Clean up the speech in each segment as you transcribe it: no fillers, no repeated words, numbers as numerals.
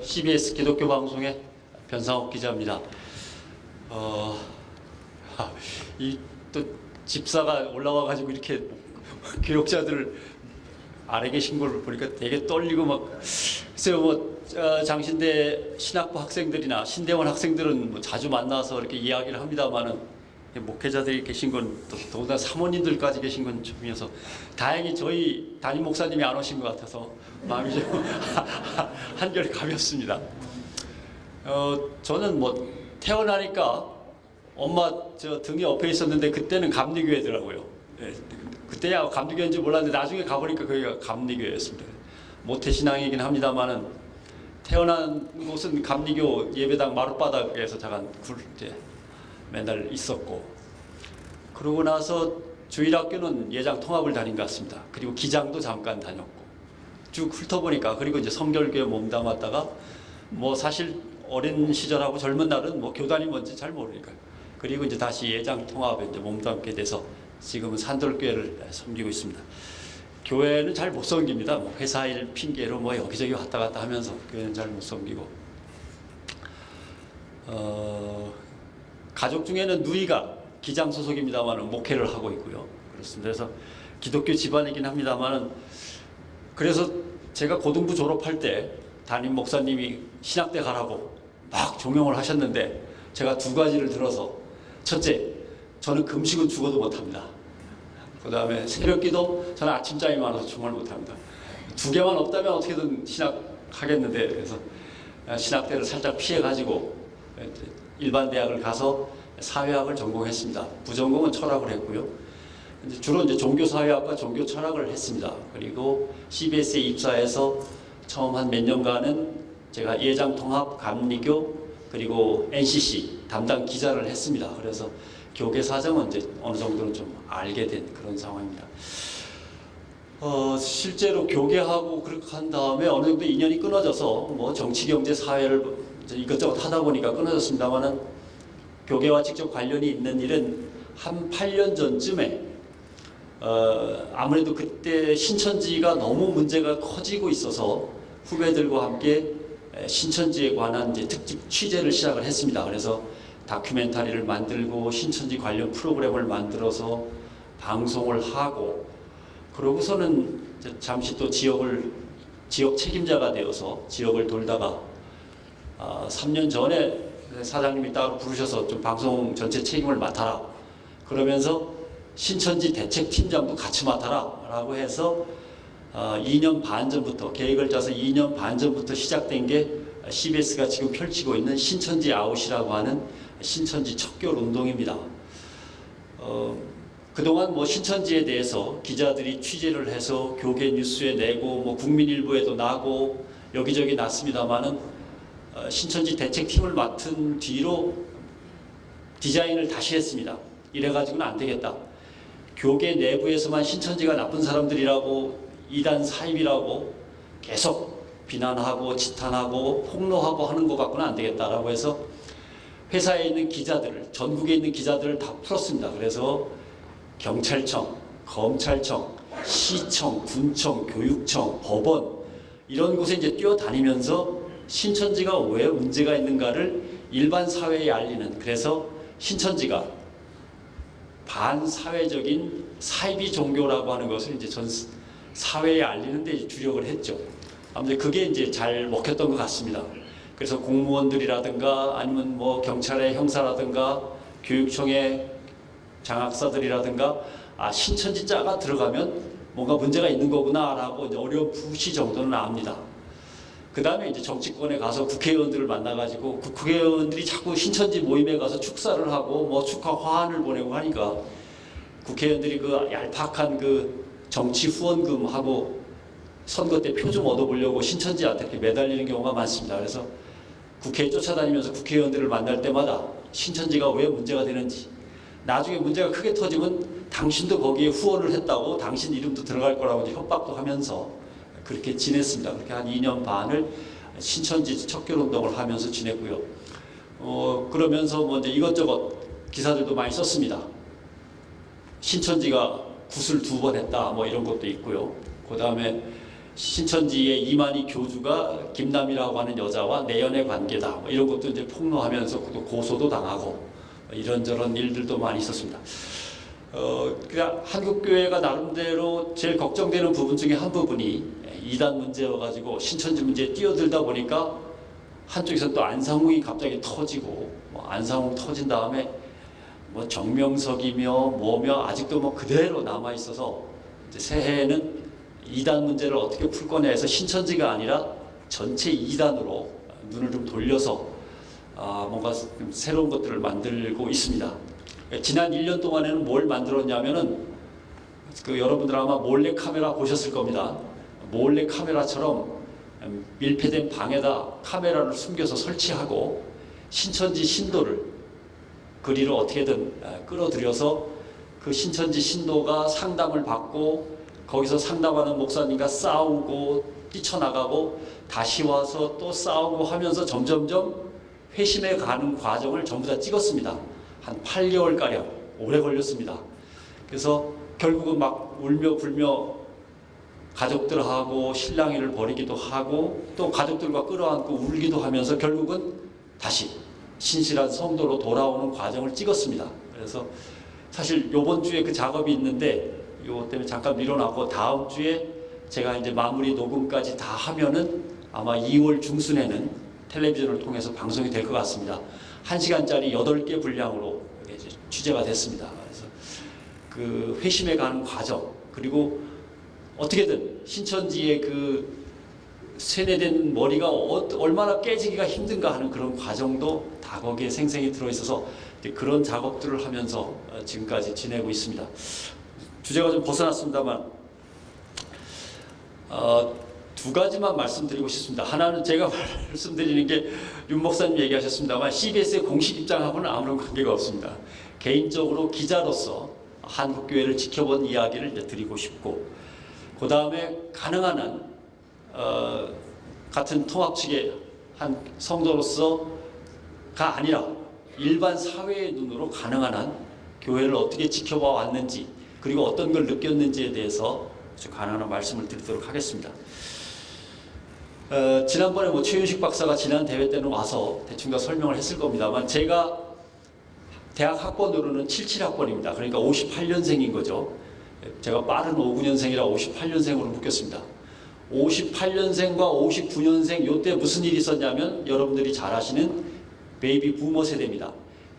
CBS 기독교 방송의 변상욱 기자입니다. 이 또 집사가 올라와가지고 이렇게 기록자들 아래 계신 걸 보니까 되게 떨리고 막 글쎄요, 장신대 신학부 학생들이나 신대원 학생들은 뭐 자주 만나서 이렇게 이야기를 합니다만은 목회자들이 계신 건 더군다나 사모님들까지 계신 건 처음이어서 다행히 저희 담임 목사님이 안 오신 것 같아서 마음이 좀 한결 가볍습니다. 저는 뭐 태어나니까 엄마 저 등에 엎여 있었는데 그때는 감리교회더라고요. 그때야 감리교회인지 몰랐는데 나중에 가보니까 거기가 감리교회였습니다. 모태신앙이긴 합니다만은 태어난 곳은 감리교 예배당 마룻바닥에서 잠깐 이제 맨날 있었고, 그러고 나서 주일학교는 예장 통합을 다닌 것 같습니다. 그리고 기장도 잠깐 다녔고 쭉 훑어보니까, 그리고 이제 성결교회 몸담았다가 뭐 사실 어린 시절하고 젊은 날은 뭐 교단이 뭔지 잘 모르니까요. 그리고 이제 다시 예장 통합에 이제 몸담게 돼서 지금은 산돌교회를 섬기고 있습니다. 교회는 잘 못 섬깁니다. 뭐 회사 일 핑계로 뭐 여기저기 왔다 갔다 하면서 교회는 잘 못 섬기고, 가족 중에는 누이가 기장 소속입니다만은 목회를 하고 있고요. 그렇습니다. 그래서 기독교 집안이긴 합니다만은, 그래서 제가 고등부 졸업할 때 담임 목사님이 신학대 가라고 막 종용을 하셨는데 제가 두 가지를 들어서, 첫째, 저는 금식은 죽어도 못합니다. 그 다음에 새벽기도 저는 아침잠이 많아서 정말 못합니다. 두 개만 없다면 어떻게든 신학하겠는데, 그래서 신학대를 살짝 피해가지고 일반 대학을 가서 사회학을 전공했습니다. 부전공은 철학을 했고요. 주로 이제 종교사회학과 종교철학을 했습니다. 그리고 CBS에 입사해서 처음 한 몇 년간은 제가 예장통합, 감리교, 그리고 NCC 담당 기자를 했습니다. 그래서 교계 사정은 이제 어느 정도는 좀 알게 된 그런 상황입니다. 실제로 교계하고 그렇게 한 다음에 어느 정도 인연이 끊어져서 뭐 정치, 경제, 사회를 이것저것 하다 보니까 끊어졌습니다만은, 교계와 직접 관련이 있는 일은 한 8년 전쯤에 아무래도 그때 신천지가 너무 문제가 커지고 있어서 후배들과 함께 신천지에 관한 이제 특집 취재를 시작을 했습니다. 그래서 다큐멘터리를 만들고 신천지 관련 프로그램을 만들어서 방송을 하고, 그러고서는 잠시 또 지역 책임자가 되어서 지역을 돌다가 3년 전에 사장님이 따로 부르셔서 좀 방송 전체 책임을 맡아라, 그러면서 신천지 대책팀장도 같이 맡아라 라고 해서 2년 반 전부터, 계획을 짜서 2년 반 전부터 시작된 게 CBS가 지금 펼치고 있는 신천지 아웃이라고 하는 신천지 척결 운동입니다. 그동안 뭐 신천지에 대해서 기자들이 취재를 해서 교계 뉴스에 내고 뭐 국민일보에도 나고 여기저기 났습니다만은, 신천지 대책팀을 맡은 뒤로 디자인을 다시 했습니다. 이래가지고는 안 되겠다. 교계 내부에서만 신천지가 나쁜 사람들이라고, 이단 사입이라고 계속 비난하고 지탄하고 폭로하고 하는 것 갖고는 안 되겠다라고 해서 회사에 있는 기자들을, 전국에 있는 기자들을 다 풀었습니다. 그래서 경찰청, 검찰청, 시청, 군청, 교육청, 법원 이런 곳에 이제 뛰어다니면서 신천지가 왜 문제가 있는가를 일반 사회에 알리는, 그래서 신천지가 반사회적인 사이비 종교라고 하는 것을 이제 전 사회에 알리는 데 주력을 했죠. 아무튼 그게 이제 잘 먹혔던 것 같습니다. 그래서 공무원들이라든가 아니면 뭐 경찰의 형사라든가 교육청의 장학사들이라든가, 신천지 자가 들어가면 뭔가 문제가 있는 거구나라고 이제 어렴풋이 정도는 압니다. 그 다음에 이제 정치권에 가서 국회의원들을 만나가지고 국회의원들이 자꾸 신천지 모임에 가서 축사를 하고 뭐 축하 화환을 보내고 하니까, 국회의원들이 그 얄팍한 그 정치 후원금하고 선거 때 표 좀 얻어보려고 신천지한테 이렇게 매달리는 경우가 많습니다. 그래서 국회에 쫓아다니면서 국회의원들을 만날 때마다 신천지가 왜 문제가 되는지, 나중에 문제가 크게 터지면 당신도 거기에 후원을 했다고 당신 이름도 들어갈 거라고 이제 협박도 하면서 그렇게 지냈습니다. 그렇게 한 2년 반을 신천지 척결운동을 하면서 지냈고요. 그러면서 뭐 이제 이것저것 기사들도 많이 썼습니다. 신천지가 굿을 2번 했다 뭐 이런 것도 있고요. 그 다음에 신천지의 이만희 교주가 김남이라고 하는 여자와 내연의 관계다. 뭐 이런 것도 이제 폭로하면서 고소도 당하고 이런저런 일들도 많이 있었습니다. 그냥 한국교회가 나름대로 제일 걱정되는 부분 중에 한 부분이 이단 문제여가지고 신천지 문제에 뛰어들다 보니까 한쪽에서 또 안상홍이 갑자기 터지고 안상홍 터진 다음에 뭐 정명석이며 뭐며 아직도 뭐 그대로 남아 있어서 이제 새해에는 이단 문제를 어떻게 풀 거냐 해서 신천지가 아니라 전체 이단으로 눈을 좀 돌려서 뭔가 좀 새로운 것들을 만들고 있습니다. 지난 1년 동안에는 뭘 만들었냐면은 여러분들 아마 몰래 카메라 보셨을 겁니다. 몰래 카메라처럼 밀폐된 방에다 카메라를 숨겨서 설치하고 신천지 신도를 그리로 어떻게든 끌어들여서 그 신천지 신도가 상담을 받고 거기서 상담하는 목사님과 싸우고 뛰쳐나가고 다시 와서 또 싸우고 하면서 점점점 회심해 가는 과정을 전부 다 찍었습니다. 한 8개월가량 오래 걸렸습니다. 그래서 결국은 막 울며 불며 가족들하고 신랑이를 버리기도 하고 또 가족들과 끌어안고 울기도 하면서 결국은 다시 신실한 성도로 돌아오는 과정을 찍었습니다. 그래서 사실 요번 주에 그 작업이 있는데 요 때문에 잠깐 미뤄놨고 다음 주에 제가 이제 마무리 녹음까지 다 하면은 아마 2월 중순에는 텔레비전을 통해서 방송이 될 것 같습니다. 1시간짜리 8개 분량으로 이제 취재가 됐습니다. 그래서 그 회심에 가는 과정 그리고 어떻게든 신천지의 그 세뇌된 머리가 얼마나 깨지기가 힘든가 하는 그런 과정도 다 거기에 생생히 들어있어서 그런 작업들을 하면서 지금까지 지내고 있습니다. 주제가 좀 벗어났습니다만 두 가지만 말씀드리고 싶습니다. 하나는 제가 말씀드리는 게 윤 목사님 얘기하셨습니다만 CBS의 공식 입장하고는 아무런 관계가 없습니다. 개인적으로 기자로서 한국교회를 지켜본 이야기를 이제 드리고 싶고 그 다음에 가능한 한 같은 통합 측의 한 성도로서가 아니라 일반 사회의 눈으로 가능한 한 교회를 어떻게 지켜봐 왔는지 그리고 어떤 걸 느꼈는지에 대해서 가능한 한 말씀을 드리도록 하겠습니다. 지난번에 뭐 최윤식 박사가 지난 대회 때는 와서 대충 다 설명을 했을 겁니다만 제가 대학 학번으로는 77학번입니다. 그러니까 58년생인 거죠. 제가 빠른 59년생이라 58년생으로 묶였습니다. 58년생과 59년생 요때 무슨 일이 있었냐면 여러분들이 잘 아시는 베이비 부머 세대입니다.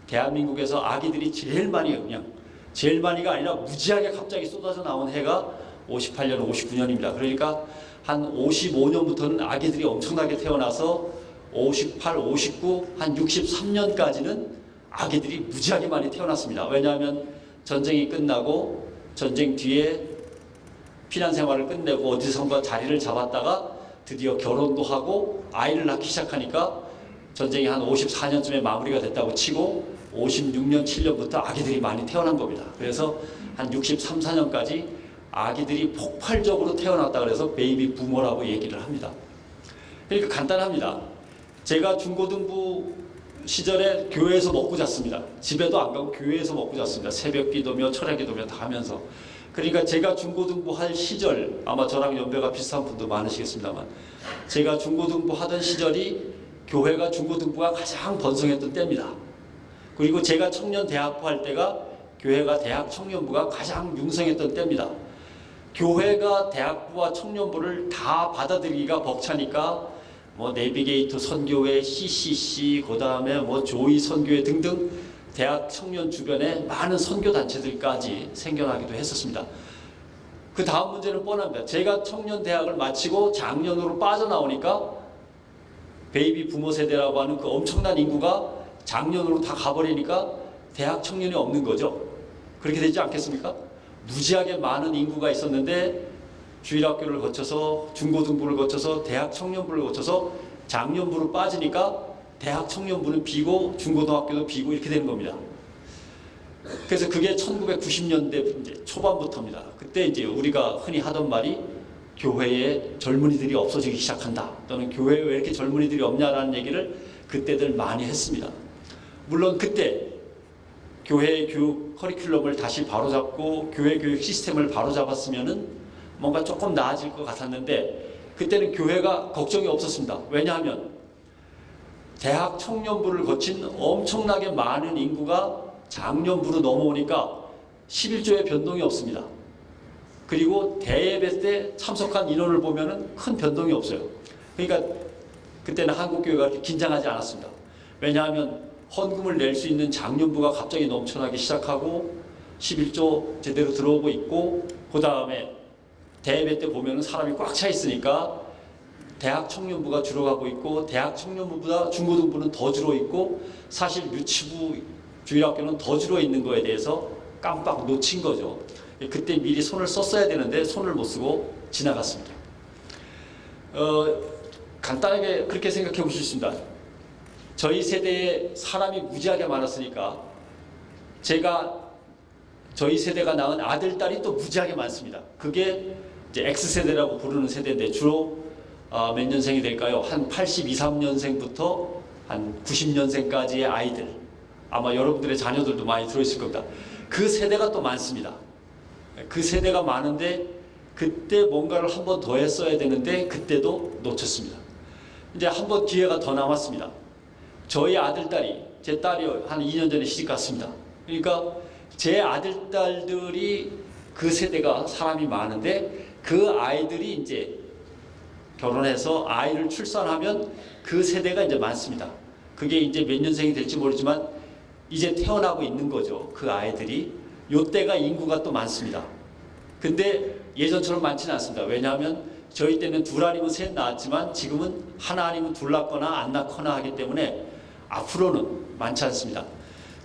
대한민국에서 아기들이 제일 많이가 아니라 무지하게 갑자기 쏟아져 나온 해가 58년, 59년입니다. 그러니까 한 55년부터는 아기들이 엄청나게 태어나서 58, 59, 한 63년까지는 아기들이 무지하게 많이 태어났습니다. 왜냐하면 전쟁이 끝나고 전쟁 뒤에 피난 생활을 끝내고 어디선가 자리를 잡았다가 드디어 결혼도 하고 아이를 낳기 시작하니까 전쟁이 한 54년쯤에 마무리가 됐다고 치고 56년, 7년부터 아기들이 많이 태어난 겁니다. 그래서 한 63, 4년까지 아기들이 폭발적으로 태어났다 그래서 베이비 부머라고 얘기를 합니다. 그러니까 간단합니다. 제가 중고등부 시절에 교회에서 먹고 잤습니다. 집에도 안 가고 교회에서 먹고 잤습니다. 새벽 기도며 철야 기도며 다 하면서. 그러니까 제가 중고등부 할 시절 아마 저랑 연배가 비슷한 분도 많으시겠습니다만 제가 중고등부 하던 시절이 교회가 중고등부가 가장 번성했던 때입니다. 그리고 제가 청년대학부 할 때가 교회가 대학 청년부가 가장 융성했던 때입니다. 교회가 대학부와 청년부를 다 받아들이기가 벅차니까 뭐 내비게이터 선교회, CCC, 그 다음에 뭐 조이 선교회 등등 대학 청년 주변에 많은 선교 단체들까지 생겨나기도 했었습니다. 그 다음 문제는 뻔합니다. 제가 청년 대학을 마치고 장년으로 빠져나오니까 베이비 부모 세대라고 하는 그 엄청난 인구가 장년으로 다 가버리니까 대학 청년이 없는 거죠. 그렇게 되지 않겠습니까? 무지하게 많은 인구가 있었는데 주일학교를 거쳐서 중고등부를 거쳐서 대학 청년부를 거쳐서 장년부로 빠지니까 대학 청년부는 비고 중고등학교도 비고 이렇게 되는 겁니다. 그래서 그게 1990년대 이제 초반부터입니다. 그때 이제 우리가 흔히 하던 말이 교회에 젊은이들이 없어지기 시작한다. 또는 교회에 왜 이렇게 젊은이들이 없냐라는 얘기를 그때들 많이 했습니다. 물론 그때 교회 교육 커리큘럼을 다시 바로잡고 교회 교육 시스템을 바로잡았으면은 뭔가 조금 나아질 것 같았는데 그때는 교회가 걱정이 없었습니다. 왜냐하면 대학 청년부를 거친 엄청나게 많은 인구가 장년부로 넘어오니까 11조의 변동이 없습니다. 그리고 대예배 때 참석한 인원을 보면은 큰 변동이 없어요. 그러니까 그때는 한국교회가 그렇게 긴장하지 않았습니다. 왜냐하면 헌금을 낼 수 있는 장년부가 갑자기 넘쳐나기 시작하고 11조 제대로 들어오고 있고, 그 다음에 대예배 때 보면은 사람이 꽉 차 있으니까 대학 청년부가 줄어가고 있고, 대학 청년부보다 중고등부는 더 줄어 있고, 사실 유치부 주일학교는 더 줄어 있는 거에 대해서 깜빡 놓친 거죠. 그때 미리 손을 썼어야 되는데 손을 못 쓰고 지나갔습니다. 간단하게 그렇게 생각해 보실 수 있습니다. 저희 세대에 사람이 무지하게 많았으니까 저희 세대가 낳은 아들, 딸이 또 무지하게 많습니다. 그게 이제 X세대라고 부르는 세대인데 주로 몇 년생이 될까요? 한 82, 3년생부터 한 90년생까지의 아이들, 아마 여러분들의 자녀들도 많이 들어있을 겁니다. 그 세대가 또 많습니다. 그 세대가 많은데 그때 뭔가를 한 번 더 했어야 되는데 그때도 놓쳤습니다. 이제 한 번 기회가 더 남았습니다. 저희 아들, 딸이, 제 딸이 한 2년 전에 시집 갔습니다. 그러니까 제 아들, 딸들이 그 세대가 사람이 많은데 그 아이들이 이제 결혼해서 아이를 출산하면 그 세대가 이제 많습니다. 그게 이제 몇 년생이 될지 모르지만 이제 태어나고 있는 거죠. 그 아이들이. 요때가 인구가 또 많습니다. 근데 예전처럼 많지는 않습니다. 왜냐하면 저희 때는 둘 아니면 셋 낳았지만 지금은 하나 아니면 둘 낳거나 안 낳거나 하기 때문에 앞으로는 많지 않습니다.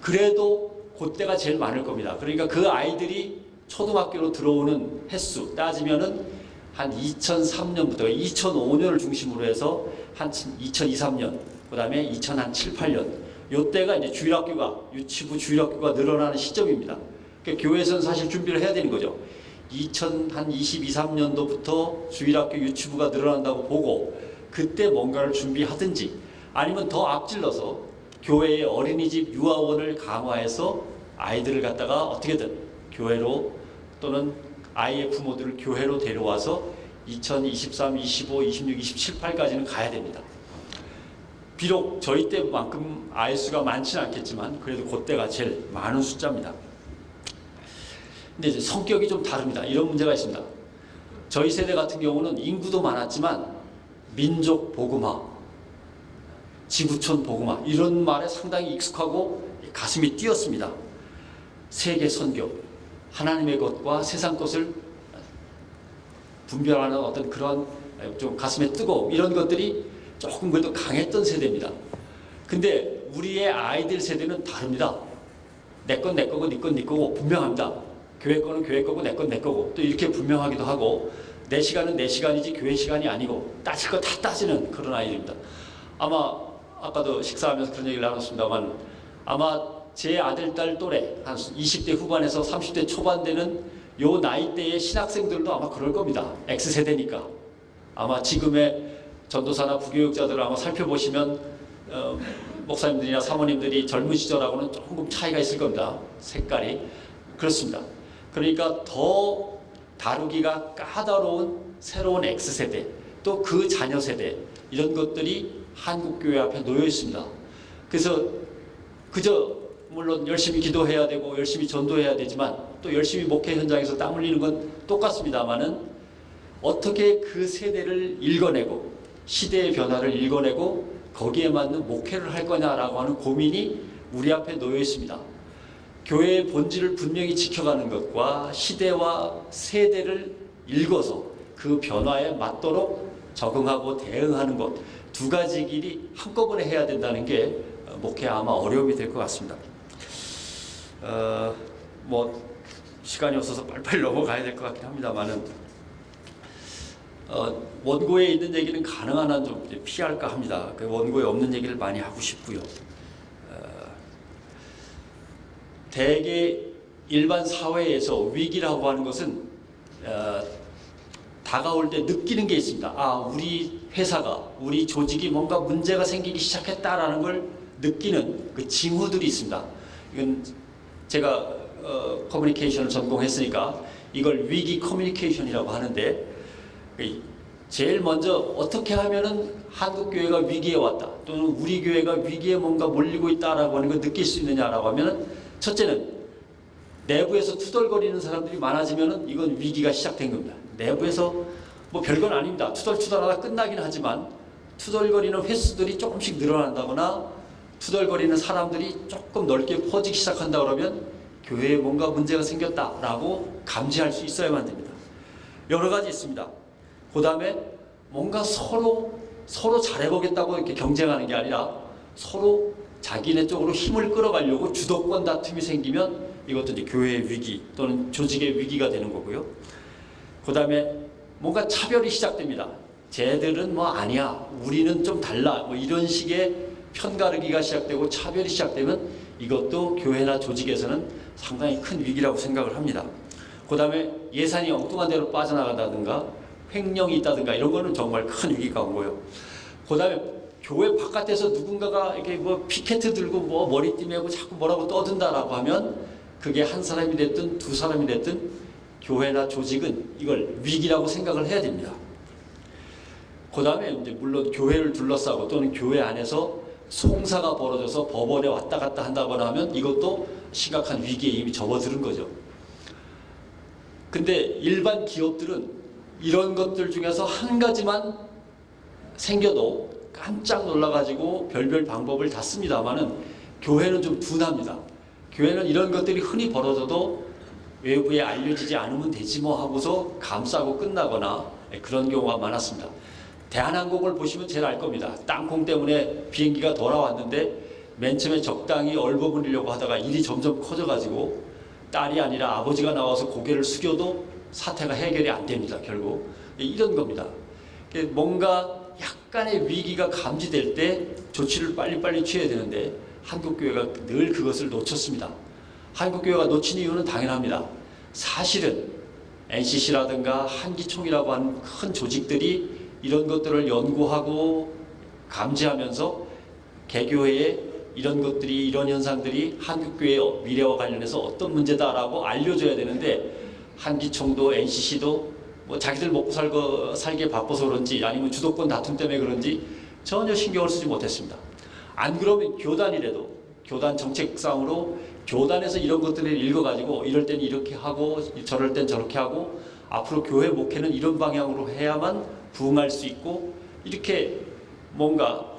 그래도 그때가 제일 많을 겁니다. 그러니까 그 아이들이 초등학교로 들어오는 횟수 따지면은 한 2003년부터 2005년을 중심으로 해서 한 2002, 3년, 그 다음에 2007, 8년 요때가 이제 주일학교가, 유치부 주일학교가 늘어나는 시점입니다. 그러니까 교회에서는 사실 준비를 해야 되는 거죠. 2022, 3년도부터 주일학교 유치부가 늘어난다고 보고 그때 뭔가를 준비하든지, 아니면 더 앞질러서 교회의 어린이집 유아원을 강화해서 아이들을 갖다가 어떻게든 교회로, 또는 아이의 부모들을 교회로 데려와서 2023, 25, 26, 27, 8까지는 가야 됩니다. 비록 저희 때만큼 아이 수가 많지는 않겠지만 그래도 그때가 제일 많은 숫자입니다. 근데 이제 성격이 좀 다릅니다. 이런 문제가 있습니다. 저희 세대 같은 경우는 인구도 많았지만 민족 복음화, 지구촌 복음화 이런 말에 상당히 익숙하고 가슴이 뛰었습니다. 세계 선교, 하나님의 것과 세상 것을 분별하는 어떤 그런 좀 가슴에 뜨거움, 이런 것들이 조금 그래도 강했던 세대입니다. 근데 우리의 아이들 세대는 다릅니다. 내 건 내 거고 네 건 네 거고 분명합니다. 교회 거는 교회 거고 내 건 내 거고 또 이렇게 분명하기도 하고, 내 시간은 내 시간이지 교회 시간이 아니고 따질 거 다 따지는 그런 아이들입니다. 아마 아까도 식사하면서 그런 얘기를 나눴습니다만, 아마 제 아들, 딸 또래 한 20대 후반에서 30대 초반 되는 요 나이대의 신학생들도 아마 그럴 겁니다. X세대니까. 아마 지금의 전도사나 부교육자들을 아마 살펴보시면 목사님들이나 사모님들이 젊은 시절하고는 조금 차이가 있을 겁니다. 색깔이. 그렇습니다. 그러니까 더 다루기가 까다로운 새로운 X세대, 또 그 자녀 세대, 이런 것들이 한국교회 앞에 놓여 있습니다. 그래서 그저 물론 열심히 기도해야 되고 열심히 전도해야 되지만 또 열심히 목회 현장에서 땀 흘리는 건 똑같습니다만은, 어떻게 그 세대를 읽어내고 시대의 변화를 읽어내고 거기에 맞는 목회를 할 거냐라고 하는 고민이 우리 앞에 놓여 있습니다. 교회의 본질을 분명히 지켜가는 것과 시대와 세대를 읽어서 그 변화에 맞도록 적응하고 대응하는 것, 두 가지 길이 한꺼번에 해야 된다는 게 목회 아마 어려움이 될 것 같습니다. 뭐 시간이 없어서 빨리빨리 넘어가야 될 것 같긴 합니다만은, 원고에 있는 얘기는 가능한 한 좀 피할까 합니다. 그 원고에 없는 얘기를 많이 하고 싶고요. 대개 일반 사회에서 위기라고 하는 것은 다가올 때 느끼는 게 있습니다. 아, 우리 회사가, 우리 조직이 뭔가 문제가 생기기 시작했다라는 걸 느끼는 그 징후들이 있습니다. 이건 제가 커뮤니케이션을 전공했으니까 이걸 위기 커뮤니케이션이라고 하는데, 제일 먼저 어떻게 하면은 한국 교회가 위기에 왔다, 또는 우리 교회가 위기에 뭔가 몰리고 있다라고 하는 걸 느낄 수 있느냐라고 하면은, 첫째는 내부에서 투덜거리는 사람들이 많아지면은 이건 위기가 시작된 겁니다. 내부에서 뭐 별건 아닙니다. 투덜투덜하다 끝나긴 하지만 투덜거리는 횟수들이 조금씩 늘어난다거나 투덜거리는 사람들이 조금 넓게 퍼지기 시작한다 그러면 교회에 뭔가 문제가 생겼다라고 감지할 수 있어야만 됩니다. 여러 가지 있습니다. 그 다음에 뭔가 서로 잘해보겠다고 이렇게 경쟁하는 게 아니라 서로 자기네 쪽으로 힘을 끌어가려고 주도권 다툼이 생기면 이것도 이제 교회의 위기 또는 조직의 위기가 되는 거고요. 그 다음에 뭔가 차별이 시작됩니다. 쟤들은 뭐 아니야, 우리는 좀 달라, 뭐 이런 식의 편가르기가 시작되고 차별이 시작되면 이것도 교회나 조직에서는 상당히 큰 위기라고 생각을 합니다. 그 다음에 예산이 엉뚱한 데로 빠져나간다든가 횡령이 있다든가 이런 거는 정말 큰 위기가 온 거예요. 그 다음에 교회 바깥에서 누군가가 이렇게 뭐 피켓트 들고 뭐 머리띠 메고 자꾸 뭐라고 떠든다라고 하면 그게 한 사람이 됐든 두 사람이 됐든 교회나 조직은 이걸 위기라고 생각을 해야 됩니다. 그 다음에 이제 물론 교회를 둘러싸고 또는 교회 안에서 송사가 벌어져서 법원에 왔다 갔다 한다거나 하면 이것도 심각한 위기에 이미 접어드는 거죠. 근데 일반 기업들은 이런 것들 중에서 한 가지만 생겨도 깜짝 놀라가지고 별별 방법을 다 씁니다만은 교회는 좀 둔합니다. 교회는 이런 것들이 흔히 벌어져도 외부에 알려지지 않으면 되지 뭐 하고서 감싸고 끝나거나 그런 경우가 많았습니다. 대한항공을 보시면 제일 알 겁니다. 땅콩 때문에 비행기가 돌아왔는데 맨 처음에 적당히 얼버무리려고 하다가 일이 점점 커져가지고 딸이 아니라 아버지가 나와서 고개를 숙여도 사태가 해결이 안 됩니다. 결국 이런 겁니다. 뭔가 약간의 위기가 감지될 때 조치를 빨리빨리 취해야 되는데 한국교회가 늘 그것을 놓쳤습니다. 한국교회가 놓친 이유는 당연합니다. 사실은 NCC라든가 한기총이라고 하는 큰 조직들이 이런 것들을 연구하고 감지하면서 개교회에 이런 것들이, 이런 현상들이 한국교회의 미래와 관련해서 어떤 문제다라고 알려줘야 되는데 한기총도 NCC도 뭐 자기들 먹고 살게 바빠서 그런지 아니면 주도권 다툼 때문에 그런지 전혀 신경을 쓰지 못했습니다. 안 그러면 교단이라도 교단 정책상으로 교단에서 이런 것들을 읽어가지고 이럴 땐 이렇게 하고 저럴 땐 저렇게 하고 앞으로 교회 목회는 이런 방향으로 해야만 부응할 수 있고 이렇게 뭔가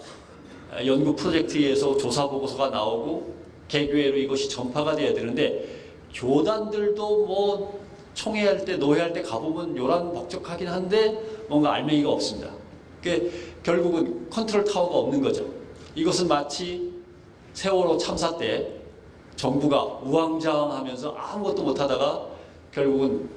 연구 프로젝트에 의해서 조사 보고서가 나오고 개교회로 이것이 전파가 돼야 되는데 교단들도 뭐 총회할 때 노회할 때 가보면 요란벅적하긴 한데 뭔가 알맹이가 없습니다. 그러니까 결국은 컨트롤 타워가 없는 거죠. 이것은 마치 세월호 참사 때 정부가 우왕좌왕하면서 아무것도 못하다가 결국은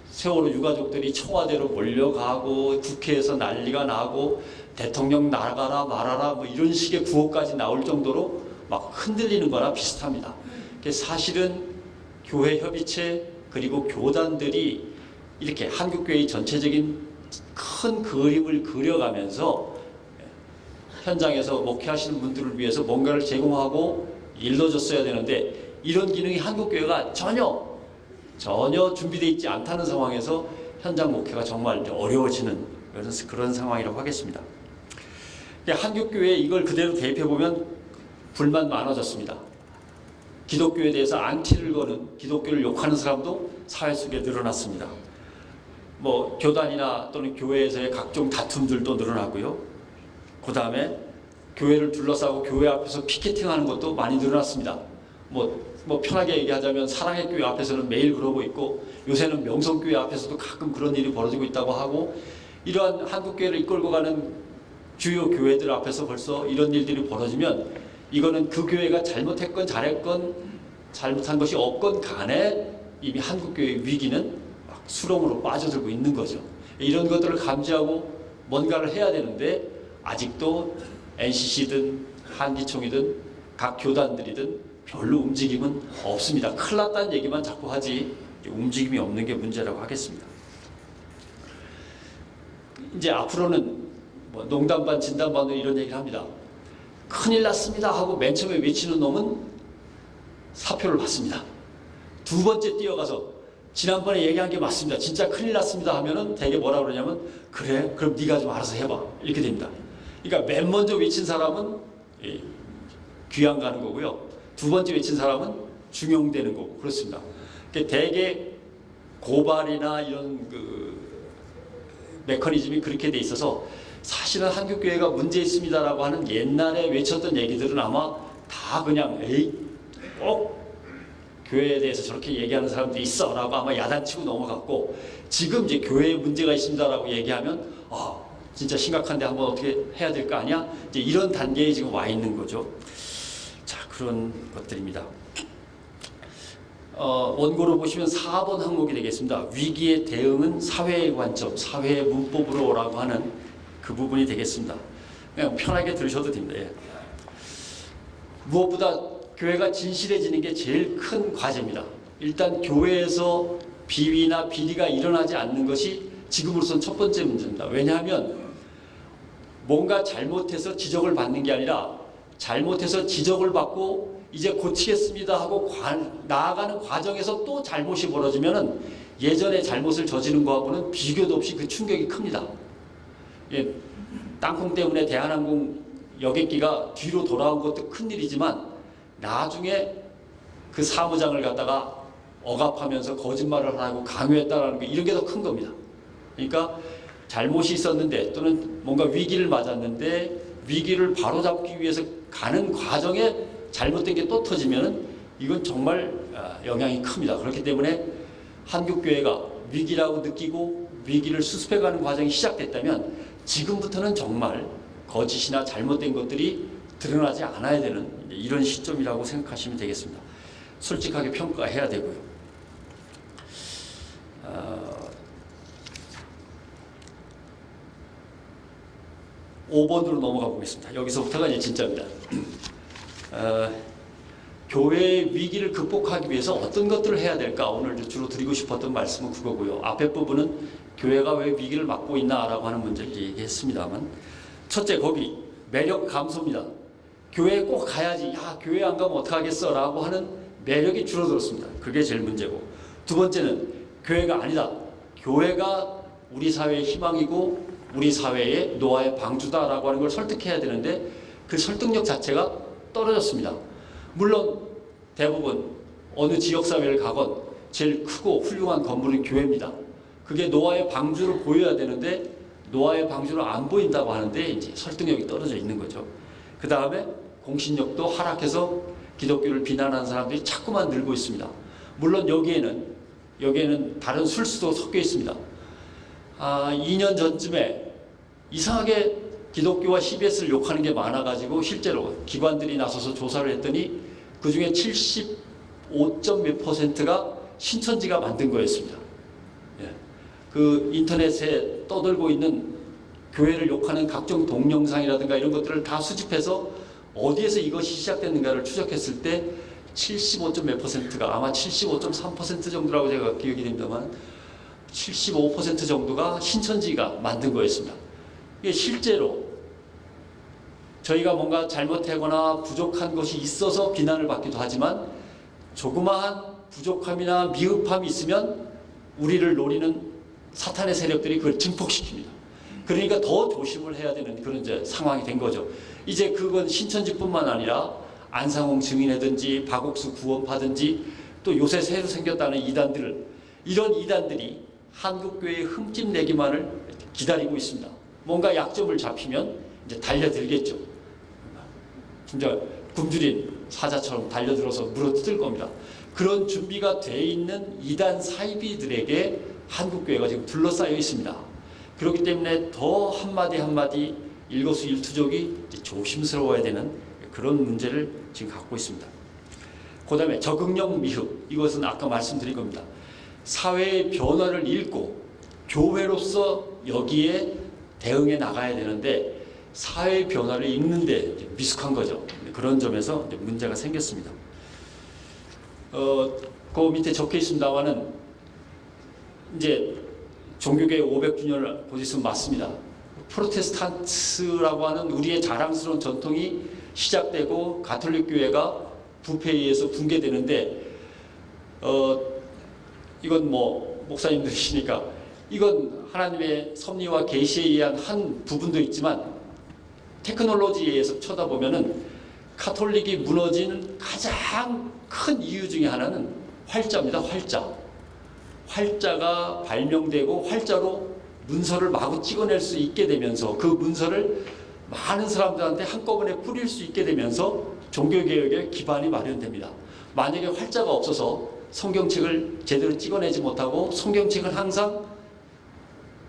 세월호 유가족들이 청와대로 몰려가고 국회에서 난리가 나고 대통령 나가라 말아라 뭐 이런 식의 구호까지 나올 정도로 막 흔들리는 거나 비슷합니다. 사실은 교회 협의체 그리고 교단들이 이렇게 한국교회의 전체적인 큰 그림을 그려가면서 현장에서 목회하시는 분들을 위해서 뭔가를 제공하고 일러줬어야 되는데 이런 기능이 한국교회가 전혀 준비되어 있지 않다는 상황에서 현장 목회가 정말 어려워지는 그런 상황이라고 하겠습니다. 한국교회에 이걸 그대로 대입해보면 불만 많아졌습니다. 기독교에 대해서 안티를 거는, 기독교를 욕하는 사람도 사회 속에 늘어났습니다. 뭐 교단이나 또는 교회에서의 각종 다툼들도 늘어나고요. 그 다음에 교회를 둘러싸고 교회 앞에서 피켓팅하는 것도 많이 늘어났습니다. 뭐 편하게 얘기하자면 사랑의 교회 앞에서는 매일 그러고 있고 요새는 명성교회 앞에서도 가끔 그런 일이 벌어지고 있다고 하고 이러한 한국교회를 이끌고 가는 주요 교회들 앞에서 벌써 이런 일들이 벌어지면 이거는 그 교회가 잘못했건 잘했건 잘못한 것이 없건 간에 이미 한국교회의 위기는 막 수렁으로 빠져들고 있는 거죠. 이런 것들을 감지하고 뭔가를 해야 되는데 아직도 NCC든 한기총이든 각 교단들이든 별로 움직임은 없습니다. 큰일 났다는 얘기만 자꾸 하지 움직임이 없는 게 문제라고 하겠습니다. 이제 앞으로는 뭐 농담 반 진담 반으로 이런 얘기를 합니다. 큰일 났습니다 하고 맨 처음에 외치는 놈은 사표를 받습니다. 두 번째 뛰어가서 지난번에 얘기한 게 맞습니다. 진짜 큰일 났습니다 하면은 되게 뭐라 그러냐면 그래? 그럼 네가 좀 알아서 해봐. 이렇게 됩니다. 그러니까 맨 먼저 외친 사람은 귀양 가는 거고요. 두 번째 외친 사람은 중용되는 거고 그렇습니다. 그러니까 대개 고발이나 이런 그 메커니즘이 그렇게 돼 있어서 사실은 한국교회가 문제 있습니다라고 하는 옛날에 외쳤던 얘기들은 아마 다 그냥 에이 꼭 교회에 대해서 저렇게 얘기하는 사람들이 있어라고 아마 야단치고 넘어갔고 지금 이제 교회에 문제가 있습니다라고 얘기하면 진짜 심각한데 한번 어떻게 해야 될 거 아니야? 이제 이런 단계에 지금 와 있는 거죠. 자, 그런 것들입니다. 원고로 보시면 4번 항목이 되겠습니다. 위기에 대응은 사회의 관점, 사회의 문법으로라고 하는 그 부분이 되겠습니다. 그냥 편하게 들으셔도 됩니다. 예. 무엇보다 교회가 진실해지는 게 제일 큰 과제입니다. 일단 교회에서 비위나 비리가 일어나지 않는 것이 지금으로선 첫 번째 문제입니다. 왜냐하면 뭔가 잘못해서 지적을 받는 게 아니라 잘못해서 지적을 받고 이제 고치겠습니다 하고 나아가는 과정에서 또 잘못이 벌어지면은 예전에 잘못을 저지른 거하고는 비교도 없이 그 충격이 큽니다. 예, 땅콩 때문에 대한항공 여객기가 뒤로 돌아온 것도 큰일이지만 나중에 그 사무장을 갖다가 억압하면서 거짓말을 하고 강요했다라는 게 이런 게 더 큰 겁니다. 그러니까 잘못이 있었는데 또는 뭔가 위기를 맞았는데 위기를 바로잡기 위해서 가는 과정에 잘못된 게 또 터지면은 이건 정말 영향이 큽니다. 그렇기 때문에 한국교회가 위기라고 느끼고 위기를 수습해가는 과정이 시작됐다면 지금부터는 정말 거짓이나 잘못된 것들이 드러나지 않아야 되는 이런 시점이라고 생각하시면 되겠습니다. 솔직하게 평가해야 되고요. 5번으로 넘어가 보겠습니다. 여기서부터가 이제 진짜입니다. 교회의 위기를 극복하기 위해서 어떤 것들을 해야 될까? 오늘 주로 드리고 싶었던 말씀은 그거고요. 앞에 부분은 교회가 왜 위기를 맞고 있나라고 하는 문제를 얘기했습니다만 첫째, 거기 매력 감소입니다. 교회에 꼭 가야지. 야, 교회 안 가면 어떡하겠어 라고 하는 매력이 줄어들었습니다. 그게 제일 문제고, 두 번째는 교회가 아니다. 교회가 우리 사회의 희망이고 우리 사회의 노아의 방주다라고 하는 걸 설득해야 되는데 그 설득력 자체가 떨어졌습니다. 물론 대부분 어느 지역사회를 가건 제일 크고 훌륭한 건물은 교회입니다. 그게 노아의 방주로 보여야 되는데 노아의 방주로 안 보인다고 하는데 이제 설득력이 떨어져 있는 거죠. 그 다음에 공신력도 하락해서 기독교를 비난하는 사람들이 자꾸만 늘고 있습니다. 물론 여기에는 다른 술수도 섞여 있습니다. 2년 전쯤에 이상하게 기독교와 CBS를 욕하는 게 많아가지고 실제로 기관들이 나서서 조사를 했더니 그 중에 75점 몇 %가 신천지가 만든 거였습니다. 예. 그 인터넷에 떠들고 있는 교회를 욕하는 각종 동영상이라든가 이런 것들을 다 수집해서 어디에서 이것이 시작됐는가를 추적했을 때 75점 몇 %가 아마 75.3% 정도라고 제가 기억이 됩니다만 75% 정도가 신천지가 만든 거였습니다. 이게 실제로 저희가 뭔가 잘못하거나 부족한 것이 있어서 비난을 받기도 하지만 조그마한 부족함이나 미흡함이 있으면 우리를 노리는 사탄의 세력들이 그걸 증폭시킵니다. 그러니까 더 조심을 해야 되는 그런 이제 상황이 된 거죠. 이제 그건 신천지뿐만 아니라 안상홍 증인이든지 박옥수 구원파든지 또 요새 새로 생겼다는 이단들, 이런 이단들이 한국교회의 흠집내기만을 기다리고 있습니다. 뭔가 약점을 잡히면 이제 달려들겠죠. 진짜 굶주린 사자처럼 달려들어서 물어뜯을 겁니다. 그런 준비가 돼 있는 이단 사이비들에게 한국교회가 지금 둘러싸여 있습니다. 그렇기 때문에 더 한마디 한마디 일거수일투족이 조심스러워야 되는 그런 문제를 지금 갖고 있습니다. 그 다음에 적응력 미흡, 이것은 아까 말씀드린 겁니다. 사회의 변화를 읽고 교회로서 여기에 대응해 나가야 되는데 사회의 변화를 읽는데 미숙한 거죠. 그런 점에서 문제가 생겼습니다. 그 밑에 적혀 있습니다만은 이제 종교개혁 500주년을 보시면 맞습니다. 프로테스탄트라고 하는 우리의 자랑스러운 전통이 시작되고 가톨릭 교회가 부패에 의해서 붕괴되는데 이건 뭐 목사님들이시니까 이건 하나님의 섭리와 계시에 의한 한 부분도 있지만 테크놀로지에 의해서 쳐다보면은 카톨릭이 무너지는 가장 큰 이유 중에 하나는 활자입니다. 활자가 발명되고 활자로 문서를 마구 찍어낼 수 있게 되면서 그 문서를 많은 사람들한테 한꺼번에 뿌릴 수 있게 되면서 종교개혁의 기반이 마련됩니다. 만약에 활자가 없어서 성경책을 제대로 찍어내지 못하고 성경책은 항상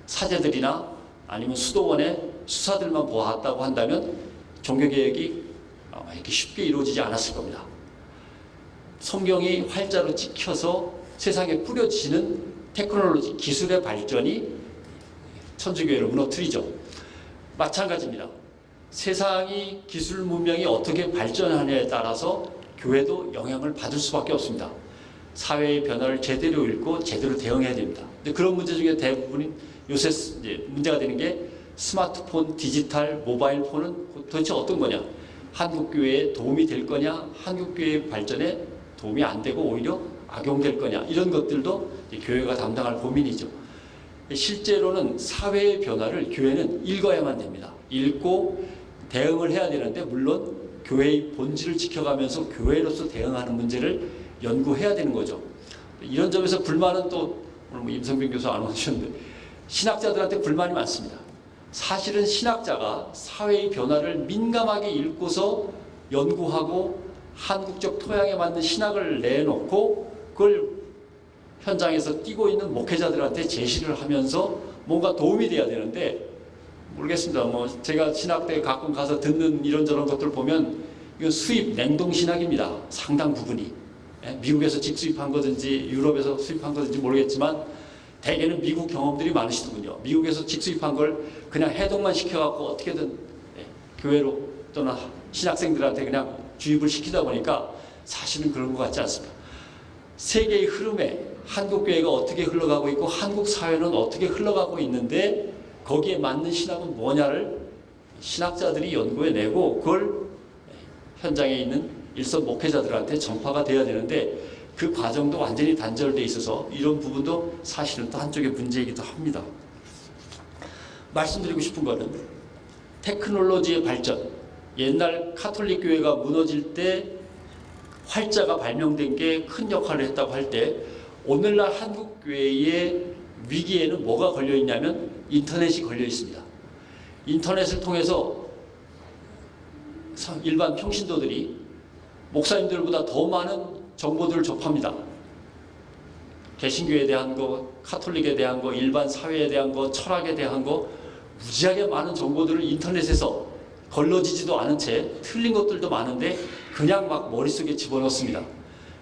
사제들이나 아니면 수도원의 수사들만 보았다고 한다면 종교개혁이 아마 이렇게 쉽게 이루어지지 않았을 겁니다. 성경이 활자로 찍혀서 세상에 뿌려지는 테크놀로지, 기술의 발전이 천주교회를 무너뜨리죠. 마찬가지입니다. 세상이 기술 문명이 어떻게 발전하느냐에 따라서 교회도 영향을 받을 수밖에 없습니다. 사회의 변화를 제대로 읽고 제대로 대응해야 됩니다. 근데 그런 문제 중에 대부분이 요새 이제 문제가 되는 게 스마트폰, 디지털, 모바일 폰은 도대체 어떤 거냐? 한국교회에 도움이 될 거냐? 한국교회 발전에 도움이 안 되고 오히려 악용될 거냐? 이런 것들도 교회가 담당할 고민이죠. 실제로는 사회의 변화를 교회는 읽어야만 됩니다. 읽고 대응을 해야 되는데 물론 교회의 본질을 지켜가면서 교회로서 대응하는 문제를 연구해야 되는 거죠. 이런 점에서 불만은 또 오늘 뭐 임성빈 교수 안 오셨는데 신학자들한테 불만이 많습니다. 사실은 신학자가 사회의 변화를 민감하게 읽고서 연구하고 한국적 토양에 맞는 신학을 내놓고 그걸 현장에서 뛰고 있는 목회자들한테 제시를 하면서 뭔가 도움이 돼야 되는데 모르겠습니다. 뭐 제가 신학대에 가끔 가서 듣는 이런저런 것들 보면 이건 수입 냉동 신학입니다. 상당 부분이 미국에서 직수입한 거든지 유럽에서 수입한 거든지 모르겠지만 대개는 미국 경험들이 많으시더군요. 미국에서 직수입한 걸 그냥 해독만 시켜갖고 어떻게든 교회로 또는 신학생들한테 그냥 주입을 시키다 보니까 사실은 그런 것 같지 않습니다. 세계의 흐름에 한국교회가 어떻게 흘러가고 있고 한국 사회는 어떻게 흘러가고 있는데 거기에 맞는 신학은 뭐냐를 신학자들이 연구해내고 그걸 현장에 있는 일선 목회자들한테 전파가 돼야 되는데 그 과정도 완전히 단절돼 있어서 이런 부분도 사실은 또 한쪽의 문제이기도 합니다. 말씀드리고 싶은 거는 테크놀로지의 발전, 옛날 카톨릭 교회가 무너질 때 활자가 발명된 게 큰 역할을 했다고 할 때 오늘날 한국 교회의 위기에는 뭐가 걸려 있냐면 인터넷이 걸려 있습니다. 인터넷을 통해서 일반 평신도들이 목사님들보다 더 많은 정보들을 접합니다. 개신교에 대한 거, 카톨릭에 대한 거, 일반 사회에 대한 거, 철학에 대한 거 무지하게 많은 정보들을 인터넷에서 걸러지지도 않은 채 틀린 것들도 많은데 그냥 막 머릿속에 집어넣습니다.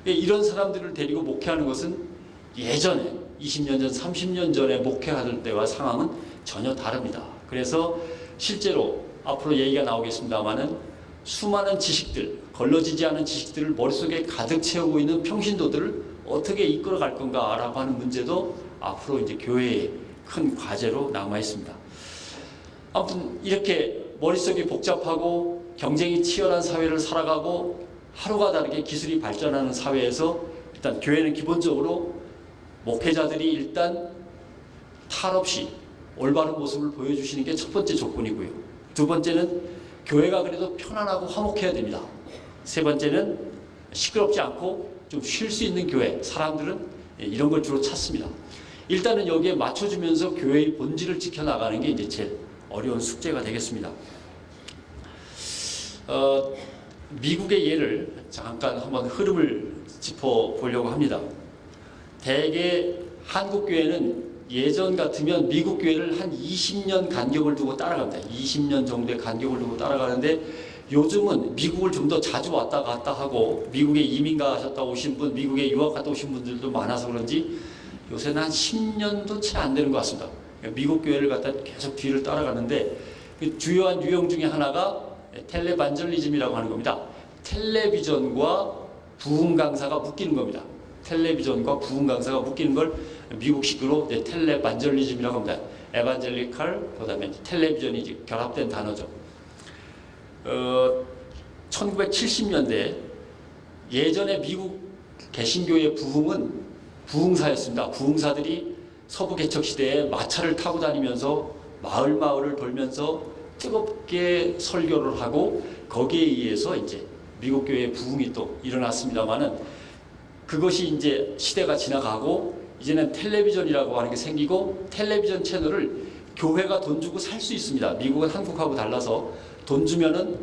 이런 사람들을 데리고 목회하는 것은 예전에 20년 전, 30년 전에 목회하던 때와 상황은 전혀 다릅니다. 그래서 실제로 앞으로 얘기가 나오겠습니다만은 수많은 지식들, 걸러지지 않은 지식들을 머릿속에 가득 채우고 있는 평신도들을 어떻게 이끌어갈 건가라고 하는 문제도 앞으로 이제 교회의 큰 과제로 남아 있습니다. 아무튼 이렇게 머릿속이 복잡하고 경쟁이 치열한 사회를 살아가고 하루가 다르게 기술이 발전하는 사회에서 일단 교회는 기본적으로 목회자들이 일단 탈 없이 올바른 모습을 보여주시는 게 첫 번째 조건이고요. 두 번째는 교회가 그래도 편안하고 화목해야 됩니다. 세 번째는 시끄럽지 않고 좀 쉴 수 있는 교회, 사람들은 이런 걸 주로 찾습니다. 일단은 여기에 맞춰주면서 교회의 본질을 지켜나가는 게 이제 제일 어려운 숙제가 되겠습니다. 미국의 예를 잠깐 한번 흐름을 짚어보려고 합니다. 대개 한국 교회는 예전 같으면 미국 교회를 한 20년 간격을 두고 따라갑니다. 20년 정도의 간격을 두고 따라가는데 요즘은 미국을 좀 더 자주 왔다 갔다 하고 미국에 이민 가셨다 오신 분, 미국에 유학 갔다 오신 분들도 많아서 그런지 요새는 한 10년도 채 안 되는 것 같습니다. 미국 교회를 갖다 계속 뒤를 따라가는데 주요한 유형 중에 하나가 텔레반절리즘이라고 하는 겁니다. 텔레비전과 부흥 강사가 묶이는 겁니다. 텔레비전과 부흥 강사가 묶이는 걸 미국식으로 텔레반절리즘이라고 합니다. 에반젤리칼, 그 다음에 텔레비전이 이제 결합된 단어죠. 1970년대 예전에 미국 개신교의 부흥은 부흥사였습니다. 부흥사들이 서부 개척 시대에 마차를 타고 다니면서 마을을 돌면서 뜨겁게 설교를 하고 거기에 의해서 이제 미국 교회의 부흥이 또 일어났습니다만은 그것이 이제 시대가 지나가고 이제는 텔레비전이라고 하는 게 생기고 텔레비전 채널을 교회가 돈 주고 살 수 있습니다. 미국은 한국하고 달라서 돈 주면은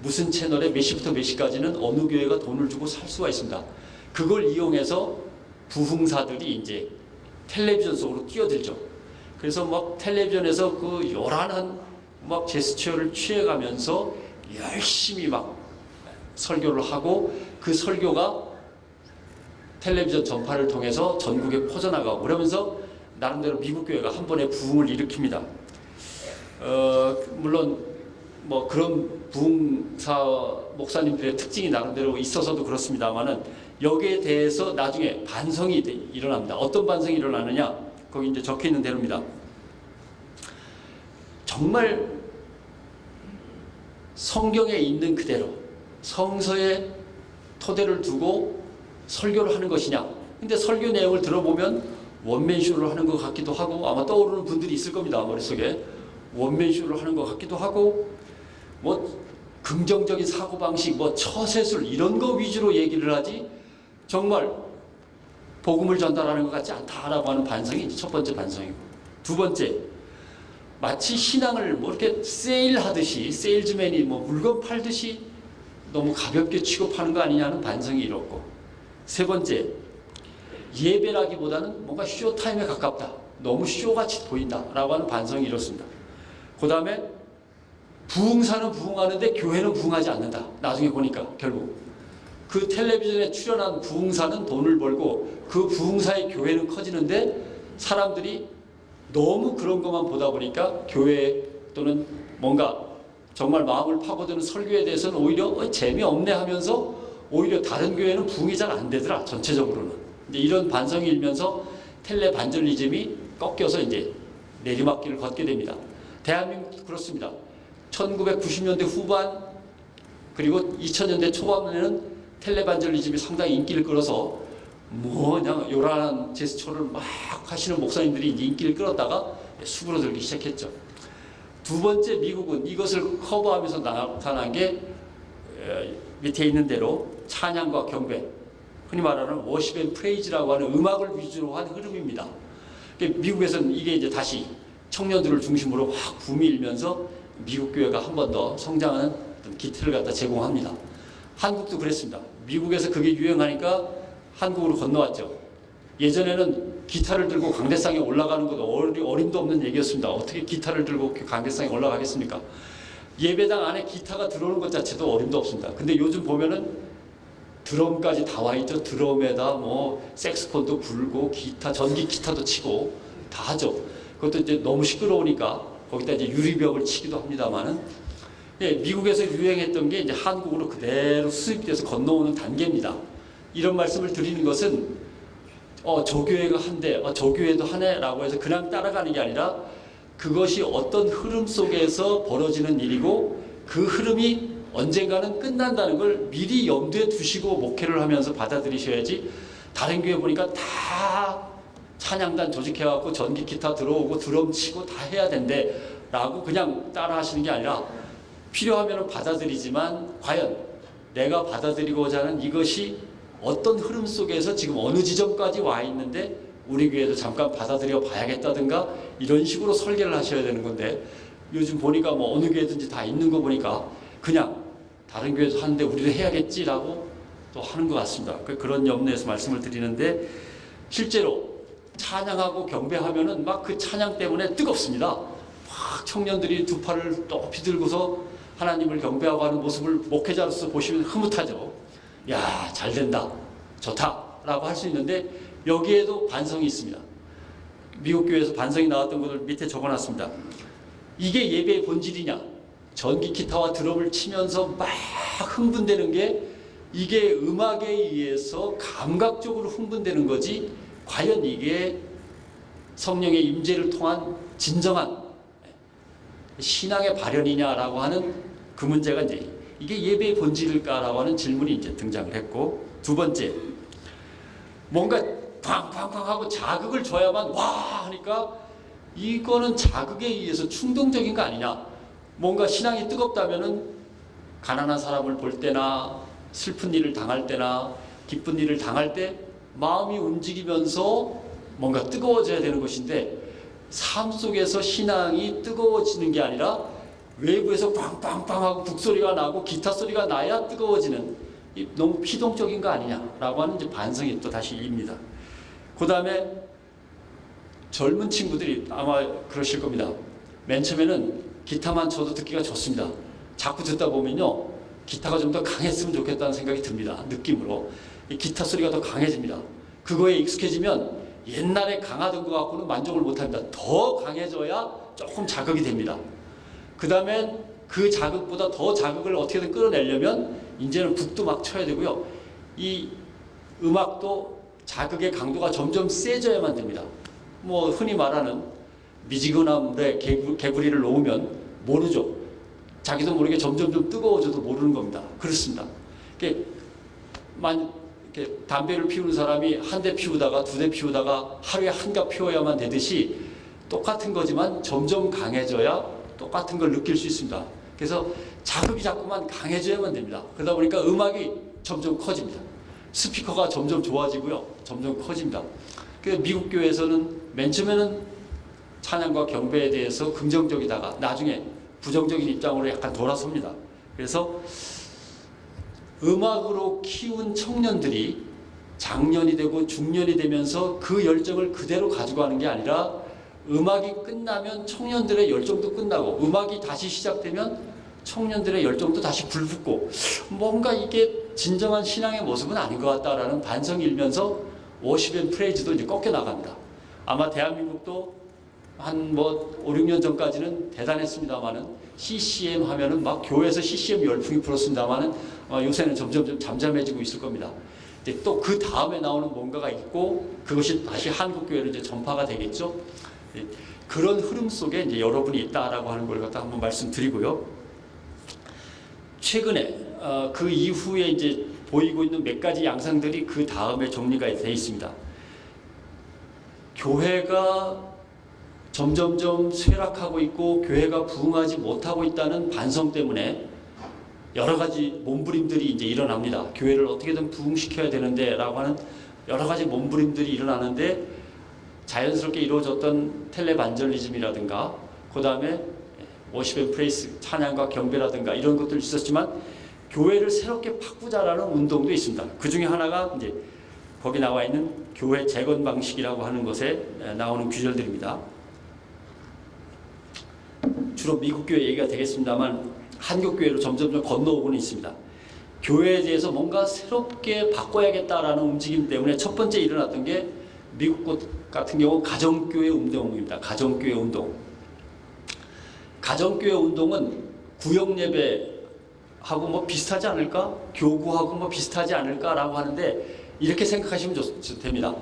무슨 채널에 몇 시부터 몇 시까지는 어느 교회가 돈을 주고 살 수가 있습니다. 그걸 이용해서 부흥사들이 이제 텔레비전 속으로 뛰어들죠. 그래서 막 텔레비전에서 그 요란한 막 제스처를 취해가면서 열심히 막 설교를 하고 그 설교가 텔레비전 전파를 통해서 전국에 퍼져나가고 그러면서 나름대로 미국 교회가 한 번에 부흥을 일으킵니다. 물론 뭐 그런 부흥사 목사님들의 특징이 나름대로 있어서도 그렇습니다만은 여기에 대해서 나중에 반성이 일어납니다. 어떤 반성이 일어나느냐? 거기 이제 적혀 있는 대로입니다. 정말 성경에 있는 그대로 성서에 토대를 두고 설교를 하는 것이냐? 근데 설교 내용을 들어보면 원맨쇼를 하는 것 같기도 하고 아마 떠오르는 분들이 있을 겁니다. 머릿속에 원맨쇼를 하는 것 같기도 하고 뭐 긍정적인 사고방식 뭐 처세술 이런 거 위주로 얘기를 하지 정말 복음을 전달하는 것 같지 않다라고 하는 반성이 첫 번째 반성이고 두 번째 마치 신앙을 뭐 이렇게 세일하듯이 세일즈맨이 뭐 물건 팔듯이 너무 가볍게 취급하는 거 아니냐는 반성이 일었고 세 번째 예배라기보다는 뭔가 쇼타임에 가깝다. 너무 쇼같이 보인다라고 하는 반성이 이렇습니다. 그 다음에 부흥사는 부흥하는데 교회는 부흥하지 않는다. 나중에 보니까 결국 그 텔레비전에 출연한 부흥사는 돈을 벌고 그 부흥사의 교회는 커지는데 사람들이 너무 그런 것만 보다 보니까 교회 또는 뭔가 정말 마음을 파고드는 설교에 대해서는 오히려 재미없네 하면서 오히려 다른 교회는 부흥이 잘 안 되더라. 전체적으로는. 이제 이런 반성이 일면서 텔레반절리즘이 꺾여서 이제 내리막길을 걷게 됩니다. 대한민국도 그렇습니다. 1990년대 후반 그리고 2000년대 초반에는 텔레반절리즘이 상당히 인기를 끌어서 뭐 그냥 요란한 제스처를 막 하시는 목사님들이 인기를 끌었다가 수그러들기 시작했죠. 두 번째 미국은 이것을 커버하면서 나타난 게 밑에 있는 대로 찬양과 경배, 흔히 말하는 워십 앤 프레이즈라고 하는 음악을 위주로 한 흐름입니다. 미국에서는 이게 이제 다시 청년들을 중심으로 확 붐이 일면서 미국 교회가 한 번 더 성장하는 기틀을 갖다 제공합니다. 한국도 그랬습니다. 미국에서 그게 유행하니까 한국으로 건너왔죠. 예전에는 기타를 들고 강대상에 올라가는 것도 어림도 없는 얘기였습니다. 어떻게 기타를 들고 강대상에 올라가겠습니까? 예배당 안에 기타가 들어오는 것 자체도 어림도 없습니다. 근데 요즘 보면은 드럼까지 다 와 있죠. 드럼에다 뭐 색스폰도 불고 기타, 전기 기타도 치고 다 하죠. 그것도 이제 너무 시끄러우니까 거기다 이제 유리벽을 치기도 합니다만은 예, 미국에서 유행했던 게 이제 한국으로 그대로 수입돼서 건너오는 단계입니다. 이런 말씀을 드리는 것은 저 교회가 한대, 저 교회도 하네라고 해서 그냥 따라가는 게 아니라 그것이 어떤 흐름 속에서 벌어지는 일이고 그 흐름이 언젠가는 끝난다는 걸 미리 염두에 두시고 목회를 하면서 받아들이셔야지 다른 교회 보니까 다 찬양단 조직해갖고 전기 기타 들어오고 드럼 치고 다 해야 된대 라고 그냥 따라 하시는 게 아니라 필요하면 받아들이지만 과연 내가 받아들이고자 하는 이것이 어떤 흐름 속에서 지금 어느 지점까지 와 있는데 우리 교회도 잠깐 받아들여 봐야겠다든가 이런 식으로 설계를 하셔야 되는 건데 요즘 보니까 뭐 어느 교회든지 다 있는 거 보니까 그냥 다른 교회에서 하는데 우리도 해야겠지라고 또 하는 것 같습니다. 그런 염려에서 말씀을 드리는데 실제로 찬양하고 경배하면은 막 그 찬양 때문에 뜨겁습니다. 막 청년들이 두 팔을 높이 들고서 하나님을 경배하고 하는 모습을 목회자로서 보시면 흐뭇하죠. 야, 잘 된다, 좋다 라고 할 수 있는데 여기에도 반성이 있습니다. 미국 교회에서 반성이 나왔던 것을 밑에 적어놨습니다. 이게 예배의 본질이냐? 전기 기타와 드럼을 치면서 막 흥분되는 게 이게 음악에 의해서 감각적으로 흥분되는 거지 과연 이게 성령의 임재를 통한 진정한 신앙의 발현이냐라고 하는 그 문제가 이제 이게 예배의 본질일까라고 하는 질문이 이제 등장을 했고 두 번째 뭔가 팡팡팡 하고 자극을 줘야만 와 하니까 이거는 자극에 의해서 충동적인 거 아니냐. 뭔가 신앙이 뜨겁다면은 가난한 사람을 볼 때나 슬픈 일을 당할 때나 기쁜 일을 당할 때 마음이 움직이면서 뭔가 뜨거워져야 되는 것인데, 삶 속에서 신앙이 뜨거워지는 게 아니라 외부에서 빵빵빵 하고 북소리가 나고 기타 소리가 나야 뜨거워지는, 너무 피동적인 거 아니냐라고 하는 이제 반성이 또 다시 일입니다. 그 다음에 젊은 친구들이 아마 그러실 겁니다. 맨 처음에는 기타만 쳐도 듣기가 좋습니다. 자꾸 듣다 보면요, 기타가 좀 더 강했으면 좋겠다는 생각이 듭니다. 느낌으로. 이 기타 소리가 더 강해집니다. 그거에 익숙해지면 옛날에 강하던 것 갖고는 만족을 못합니다. 더 강해져야 조금 자극이 됩니다. 그 다음에 그 자극보다 더 자극을 어떻게든 끌어내려면 이제는 북도 막 쳐야 되고요. 이 음악도 자극의 강도가 점점 세져야만 됩니다. 뭐 흔히 말하는 미지근한 물에 개구리를 놓으면 모르죠. 자기도 모르게 점점 좀 뜨거워져도 모르는 겁니다. 그렇습니다. 이렇게 담배를 피우는 사람이 한 대 피우다가 두 대 피우다가 하루에 한 갑 피워야만 되듯이 똑같은 거지만 점점 강해져야 똑같은 걸 느낄 수 있습니다. 그래서 자극이 자꾸만 강해져야만 됩니다. 그러다 보니까 음악이 점점 커집니다. 스피커가 점점 좋아지고요. 점점 커집니다. 그래서 미국 교회에서는 맨 처음에는 찬양과 경배에 대해서 긍정적이다가 나중에 부정적인 입장으로 약간 돌아섭니다. 그래서 음악으로 키운 청년들이 장년이 되고 중년이 되면서 그 열정을 그대로 가지고 가는 게 아니라, 음악이 끝나면 청년들의 열정도 끝나고 음악이 다시 시작되면 청년들의 열정도 다시 불붙고, 뭔가 이게 진정한 신앙의 모습은 아닌 것 같다라는 반성이 일면서 워십 앤 프레이즈도 이제 꺾여 나갑니다. 아마 대한민국도 한 5, 6년 전까지는 대단했습니다만은 CCM 하면은 막 교회에서 CCM 열풍이 불었습니다만은 요새는 점점 좀 잠잠해지고 있을 겁니다. 이제 또 그 다음에 나오는 뭔가가 있고 그것이 다시 한국 교회로 이제 전파가 되겠죠. 그런 흐름 속에 이제 여러분이 있다라고 하는 걸 갖다 한번 말씀드리고요. 최근에 그 이후에 이제 보이고 있는 몇 가지 양상들이 그 다음에 정리가 되어 있습니다. 교회가 점점점 쇠락하고 있고 교회가 부흥하지 못하고 있다는 반성 때문에 여러 가지 몸부림들이 이제 일어납니다. 교회를 어떻게든 부흥시켜야 되는데라고 하는 여러 가지 몸부림들이 일어나는데, 자연스럽게 이루어졌던 텔레반절리즘이라든가 그 다음에 워십 앤 프레이스 찬양과 경배라든가 이런 것들이 있었지만, 교회를 새롭게 바꾸자라는 운동도 있습니다. 그 중에 하나가 이제 거기 나와 있는 교회 재건 방식이라고 하는 것에 나오는 규절들입니다. 주로 미국 교회 얘기가 되겠습니다만 한국 교회로 점점 건너오고는 있습니다. 교회에 대해서 뭔가 새롭게 바꿔야겠다라는 움직임 때문에 첫 번째 일어났던 게 미국 같은 경우 가정교회 운동입니다. 가정교회 운동. 가정교회 운동은 구역예배하고 뭐 비슷하지 않을까? 교구하고 뭐 비슷하지 않을까라고 하는데, 이렇게 생각하시면 됩니다.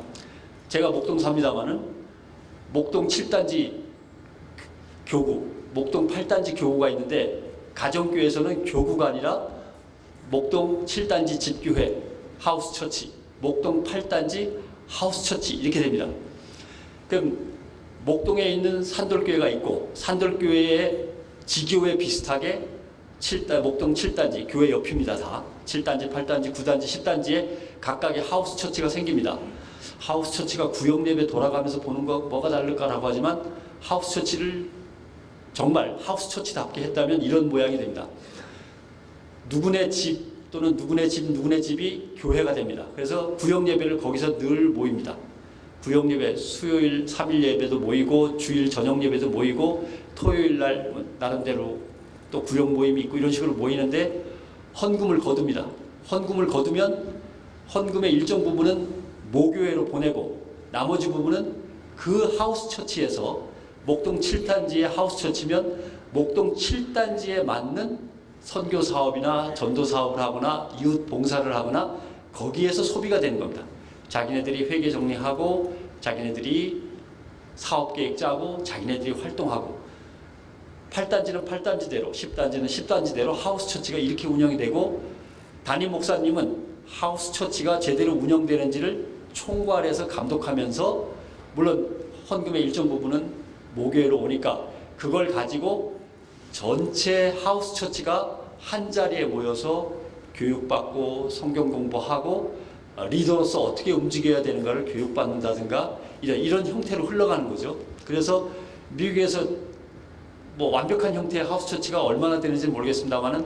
제가 목동 삽니다만은 목동 7단지 교구, 목동 8단지 교구가 있는데, 가정교회에서는 교구가 아니라 목동 7단지 집교회 하우스 처치, 목동 8단지 하우스 처치 이렇게 됩니다. 그럼 목동에 있는 산돌교회가 있고 산돌교회의 지교회 비슷하게 목동 7단지 교회 옆입니다. 다 7단지, 8단지, 9단지, 10단지에 각각의 하우스 처치가 생깁니다. 하우스 처치가 구역 예배 돌아가면서 보는 거 뭐가 다를까라고 하지만, 하우스 처치를 정말 하우스 처치답게 했다면 이런 모양이 됩니다. 누구네 집 또는 누구네 집이 교회가 됩니다. 그래서 구역 예배를 거기서 늘 모입니다. 구역 예배, 수요일 3일 예배도 모이고 주일 저녁 예배도 모이고 토요일 날 나름대로 또 구역 모임이 있고 이런 식으로 모이는데, 헌금을 거둡니다. 헌금을 거두면 헌금의 일정 부분은 모교회로 보내고 나머지 부분은 그 하우스 처치에서, 목동 7단지의 하우스 처치면 목동 7단지에 맞는 선교 사업이나 전도 사업을 하거나 이웃 봉사를 하거나 거기에서 소비가 되는 겁니다. 자기네들이 회계 정리하고 자기네들이 사업 계획 짜고 자기네들이 활동하고, 8단지는 8단지대로 10단지는 10단지대로 하우스 처치가 이렇게 운영이 되고, 담임 목사님은 하우스 처치가 제대로 운영되는지를 총괄해서 감독하면서, 물론 헌금의 일정 부분은 모교회로 오니까 그걸 가지고 전체 하우스 처치가 한 자리에 모여서 교육받고 성경 공부하고 리더로서 어떻게 움직여야 되는가를 교육받는다든가 이런 형태로 흘러가는 거죠. 그래서 미국에서 뭐 완벽한 형태의 하우스 처치가 얼마나 되는지 모르겠습니다만은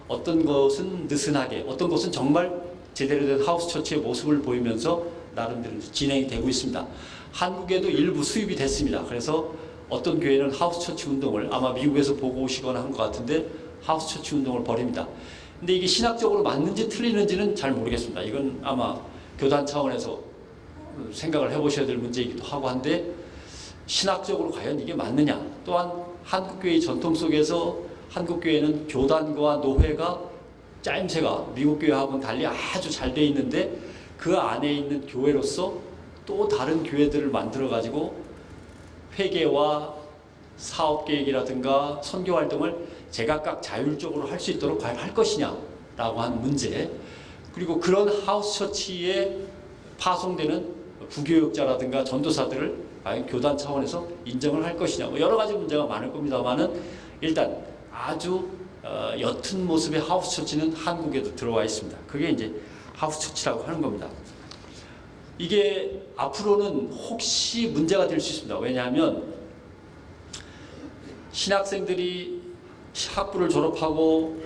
어떤 것은 느슨하게, 어떤 것은 정말 제대로 된 하우스 처치의 모습을 보이면서 나름대로 진행이 되고 있습니다. 한국에도 일부 수입이 됐습니다. 그래서 어떤 교회는 하우스 처치 운동을 아마 미국에서 보고 오시거나 한 것 같은데 하우스 처치 운동을 벌입니다. 근데 이게 신학적으로 맞는지 틀리는지는 잘 모르겠습니다. 이건 아마 교단 차원에서 생각을 해보셔야 될 문제이기도 하고 한데, 신학적으로 과연 이게 맞느냐. 또한 한국교회의 전통 속에서 한국교회는 교단과 노회가 짜임새가 미국 교회하고는 달리 아주 잘 돼 있는데, 그 안에 있는 교회로서 또 다른 교회들을 만들어 가지고 회계와 사업계획이라든가 선교활동을 제각각 자율적으로 할 수 있도록 과연 할 것이냐라고 하는 문제, 그리고 그런 하우스 처치에 파송되는 부교육자라든가 전도사들을 과연 교단 차원에서 인정을 할 것이냐, 뭐 여러 가지 문제가 많을 겁니다만은 일단 아주 옅은 모습의 하우스 처치는 한국에도 들어와 있습니다. 그게 이제 하우스 처치라고 하는 겁니다. 이게 앞으로는 혹시 문제가 될 수 있습니다. 왜냐하면 신학생들이 학부를 졸업하고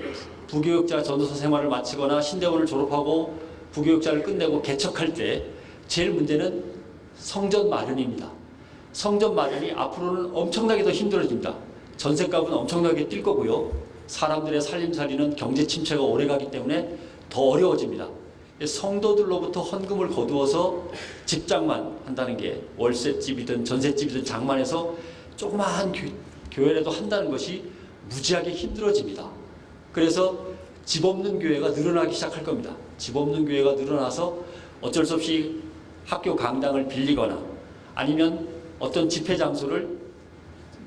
부교육자 전도사 생활을 마치거나 신대원을 졸업하고 부교육자를 끝내고 개척할 때 제일 문제는 성전 마련입니다. 성전 마련이 앞으로는 엄청나게 더 힘들어집니다. 전셋값은 엄청나게 뛸 거고요. 사람들의 살림살이는 경제 침체가 오래가기 때문에 더 어려워집니다. 성도들로부터 헌금을 거두어서 집장만 한다는 게, 월세집이든 전셋집이든 장만해서 조그마한 교회라도 한다는 것이 무지하게 힘들어집니다. 그래서 집 없는 교회가 늘어나기 시작할 겁니다. 집 없는 교회가 늘어나서 어쩔 수 없이 학교 강당을 빌리거나 아니면 어떤 집회 장소를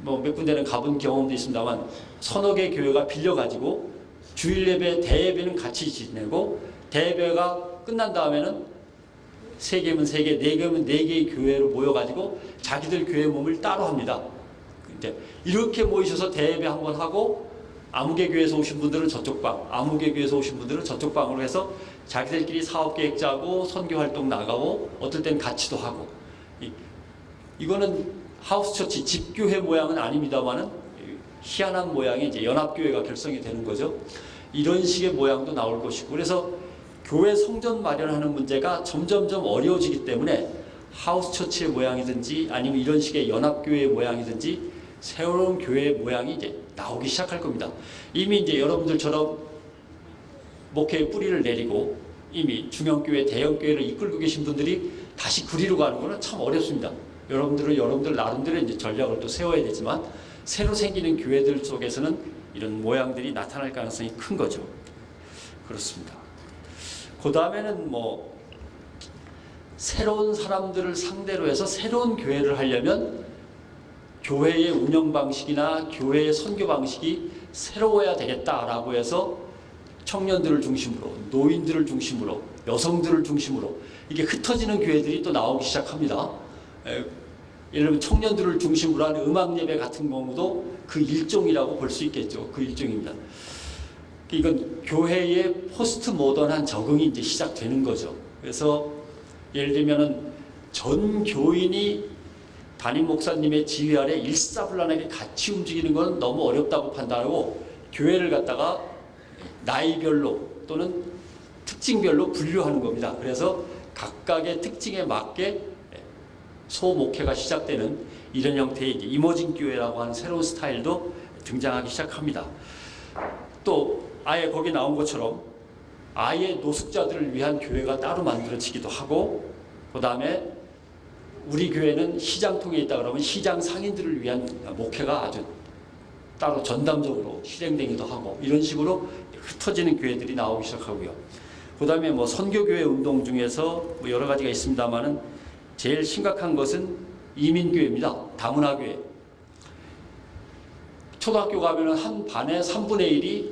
뭐 몇 군데는 가본 경험도 있습니다만 서너 개 교회가 빌려가지고 주일 예배, 대예배는 같이 지내고 대예배가 끝난 다음에는 3개면 3개, 4개면 4개의 교회로 모여가지고 자기들 교회 몸을 따로 합니다. 이렇게 모이셔서 대예배 한번 하고 아무개 교회에서 오신 분들은 저쪽 방, 아무개 교회에서 오신 분들은 저쪽 방으로 해서 자기들끼리 사업계획 짜고 선교활동 나가고 어떨 땐 같이도 하고, 이거는 하우스 처치, 집교회 모양은 아닙니다만은 희한한 모양의 이제 연합교회가 결성이 되는 거죠. 이런 식의 모양도 나올 것이고, 그래서 교회 성전 마련하는 문제가 점점점 어려워지기 때문에 하우스 처치의 모양이든지 아니면 이런 식의 연합교회의 모양이든지 새로운 교회의 모양이 이제 나오기 시작할 겁니다. 이미 이제 여러분들처럼 목회의 뿌리를 내리고 이미 중형교회, 대형교회를 이끌고 계신 분들이 다시 그리로 가는 것은 참 어렵습니다. 여러분들 나름대로 이제 전략을 또 세워야 되지만 새로 생기는 교회들 속에서는 이런 모양들이 나타날 가능성이 큰 거죠. 그렇습니다. 그 다음에는 뭐 새로운 사람들을 상대로 해서 새로운 교회를 하려면 교회의 운영 방식이나 교회의 선교 방식이 새로워야 되겠다라고 해서 청년들을 중심으로, 노인들을 중심으로, 여성들을 중심으로 이게 흩어지는 교회들이 또 나오기 시작합니다. 예를 들면 청년들을 중심으로 하는 음악 예배 같은 경우도 그 일종이라고 볼 수 있겠죠. 그 일종입니다. 이건 교회의 포스트 모던한 적응이 이제 시작되는 거죠. 그래서 예를 들면은 전 교인이 담임 목사님의 지휘 아래 일사불란하게 같이 움직이는 건 너무 어렵다고 판단하고 교회를 갖다가 나이별로 또는 특징별로 분류하는 겁니다. 그래서 각각의 특징에 맞게 소목회가 시작되는 이런 형태의 이머징 교회라고 하는 새로운 스타일도 등장하기 시작합니다. 또 아예 거기 나온 것처럼 아예 노숙자들을 위한 교회가 따로 만들어지기도 하고, 그 다음에 우리 교회는 시장통에 있다 그러면 시장 상인들을 위한 목회가 아주 따로 전담적으로 실행되기도 하고, 이런 식으로 흩어지는 교회들이 나오기 시작하고요. 그 다음에 뭐 선교교회 운동 중에서 뭐 여러 가지가 있습니다만은 제일 심각한 것은 이민교회입니다. 다문화교회. 초등학교 가면은 한 반에 3분의 1이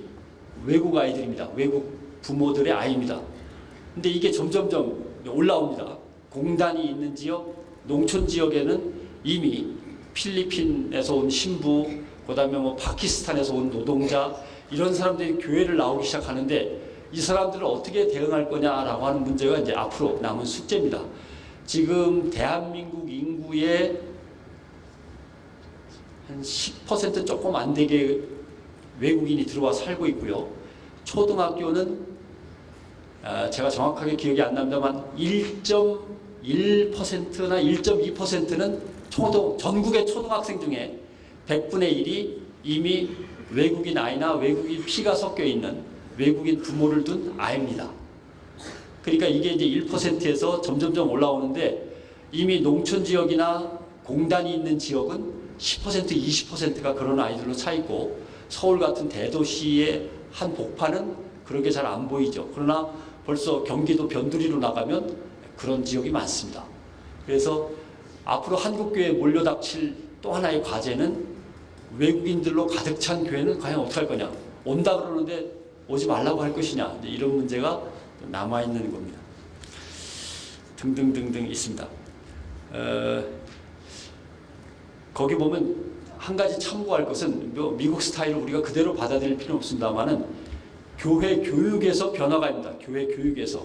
외국 아이들입니다. 외국 부모들의 아이입니다. 근데 이게 점점점 올라옵니다. 공단이 있는 지역, 농촌 지역에는 이미 필리핀에서 온 신부, 그다음에 뭐 파키스탄에서 온 노동자 이런 사람들이 교회를 나오기 시작하는데 이 사람들을 어떻게 대응할 거냐라고 하는 문제가 이제 앞으로 남은 숙제입니다. 지금 대한민국 인구의 한 10% 조금 안 되게 외국인이 들어와 살고 있고요. 초등학교는 제가 정확하게 기억이 안 납니다만 1.1%나 1.2%는 전국의 초등학생 중에 100분의 1이 이미 외국인 아이나 외국인 피가 섞여 있는 외국인 부모를 둔 아이입니다. 그러니까 이게 이제 1%에서 점점점 올라오는데 이미 농촌 지역이나 공단이 있는 지역은 10%, 20%가 그런 아이들로 차 있고 서울 같은 대도시의 한 복판은 그런 게 잘 안 보이죠. 그러나 벌써 경기도 변두리로 나가면 그런 지역이 많습니다. 그래서 앞으로 한국교회에 몰려닥칠 또 하나의 과제는 외국인들로 가득 찬 교회는 과연 어떻게 할 거냐. 온다 그러는데 오지 말라고 할 것이냐. 이런 문제가 남아있는 겁니다. 등등등등 있습니다. 거기 보면 한 가지 참고할 것은 미국 스타일을 우리가 그대로 받아들일 필요는 없습니다만은 교회 교육에서 변화가 있습니다. 교회 교육에서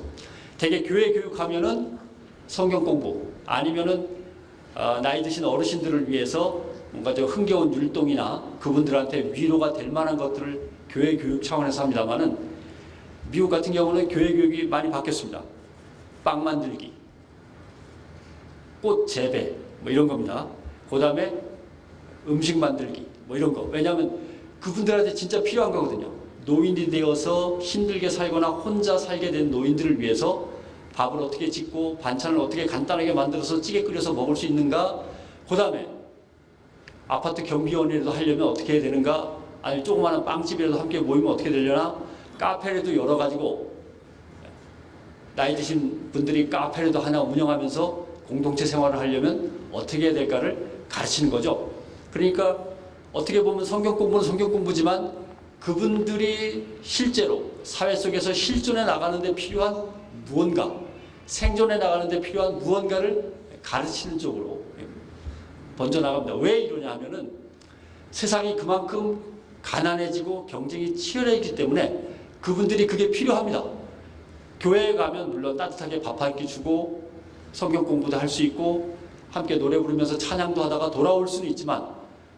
대개 교회 교육하면은 성경 공부 아니면은 나이 드신 어르신들을 위해서 뭔가 좀 흥겨운 율동이나 그분들한테 위로가 될 만한 것들을 교회 교육 차원에서 합니다만은 미국 같은 경우는 교회 교육이 많이 바뀌었습니다. 빵 만들기, 꽃 재배 뭐 이런 겁니다. 그 다음에 음식 만들기 뭐 이런 거. 왜냐하면 그분들한테 진짜 필요한 거거든요. 노인이 되어서 힘들게 살거나 혼자 살게 된 노인들을 위해서 밥을 어떻게 짓고 반찬을 어떻게 간단하게 만들어서 찌개 끓여서 먹을 수 있는가. 그 다음에 아파트 경비원이라도 하려면 어떻게 해야 되는가. 아니 조그마한 빵집이라도 함께 모이면 어떻게 되려나. 카페라도 열어가지고 나이 드신 분들이 카페라도 하나 운영하면서 공동체 생활을 하려면 어떻게 해야 될까를 가르치는 거죠. 그러니까 어떻게 보면 성경 공부는 성경 공부지만 그분들이 실제로 사회 속에서 실존해 나가는 데 필요한 무언가, 생존해 나가는 데 필요한 무언가를 가르치는 쪽으로 번져나갑니다. 왜 이러냐 하면은 세상이 그만큼 가난해지고 경쟁이 치열해지기 때문에 그분들이 그게 필요합니다. 교회에 가면 물론 따뜻하게 밥 한 끼 주고 성경 공부도 할 수 있고 함께 노래 부르면서 찬양도 하다가 돌아올 수는 있지만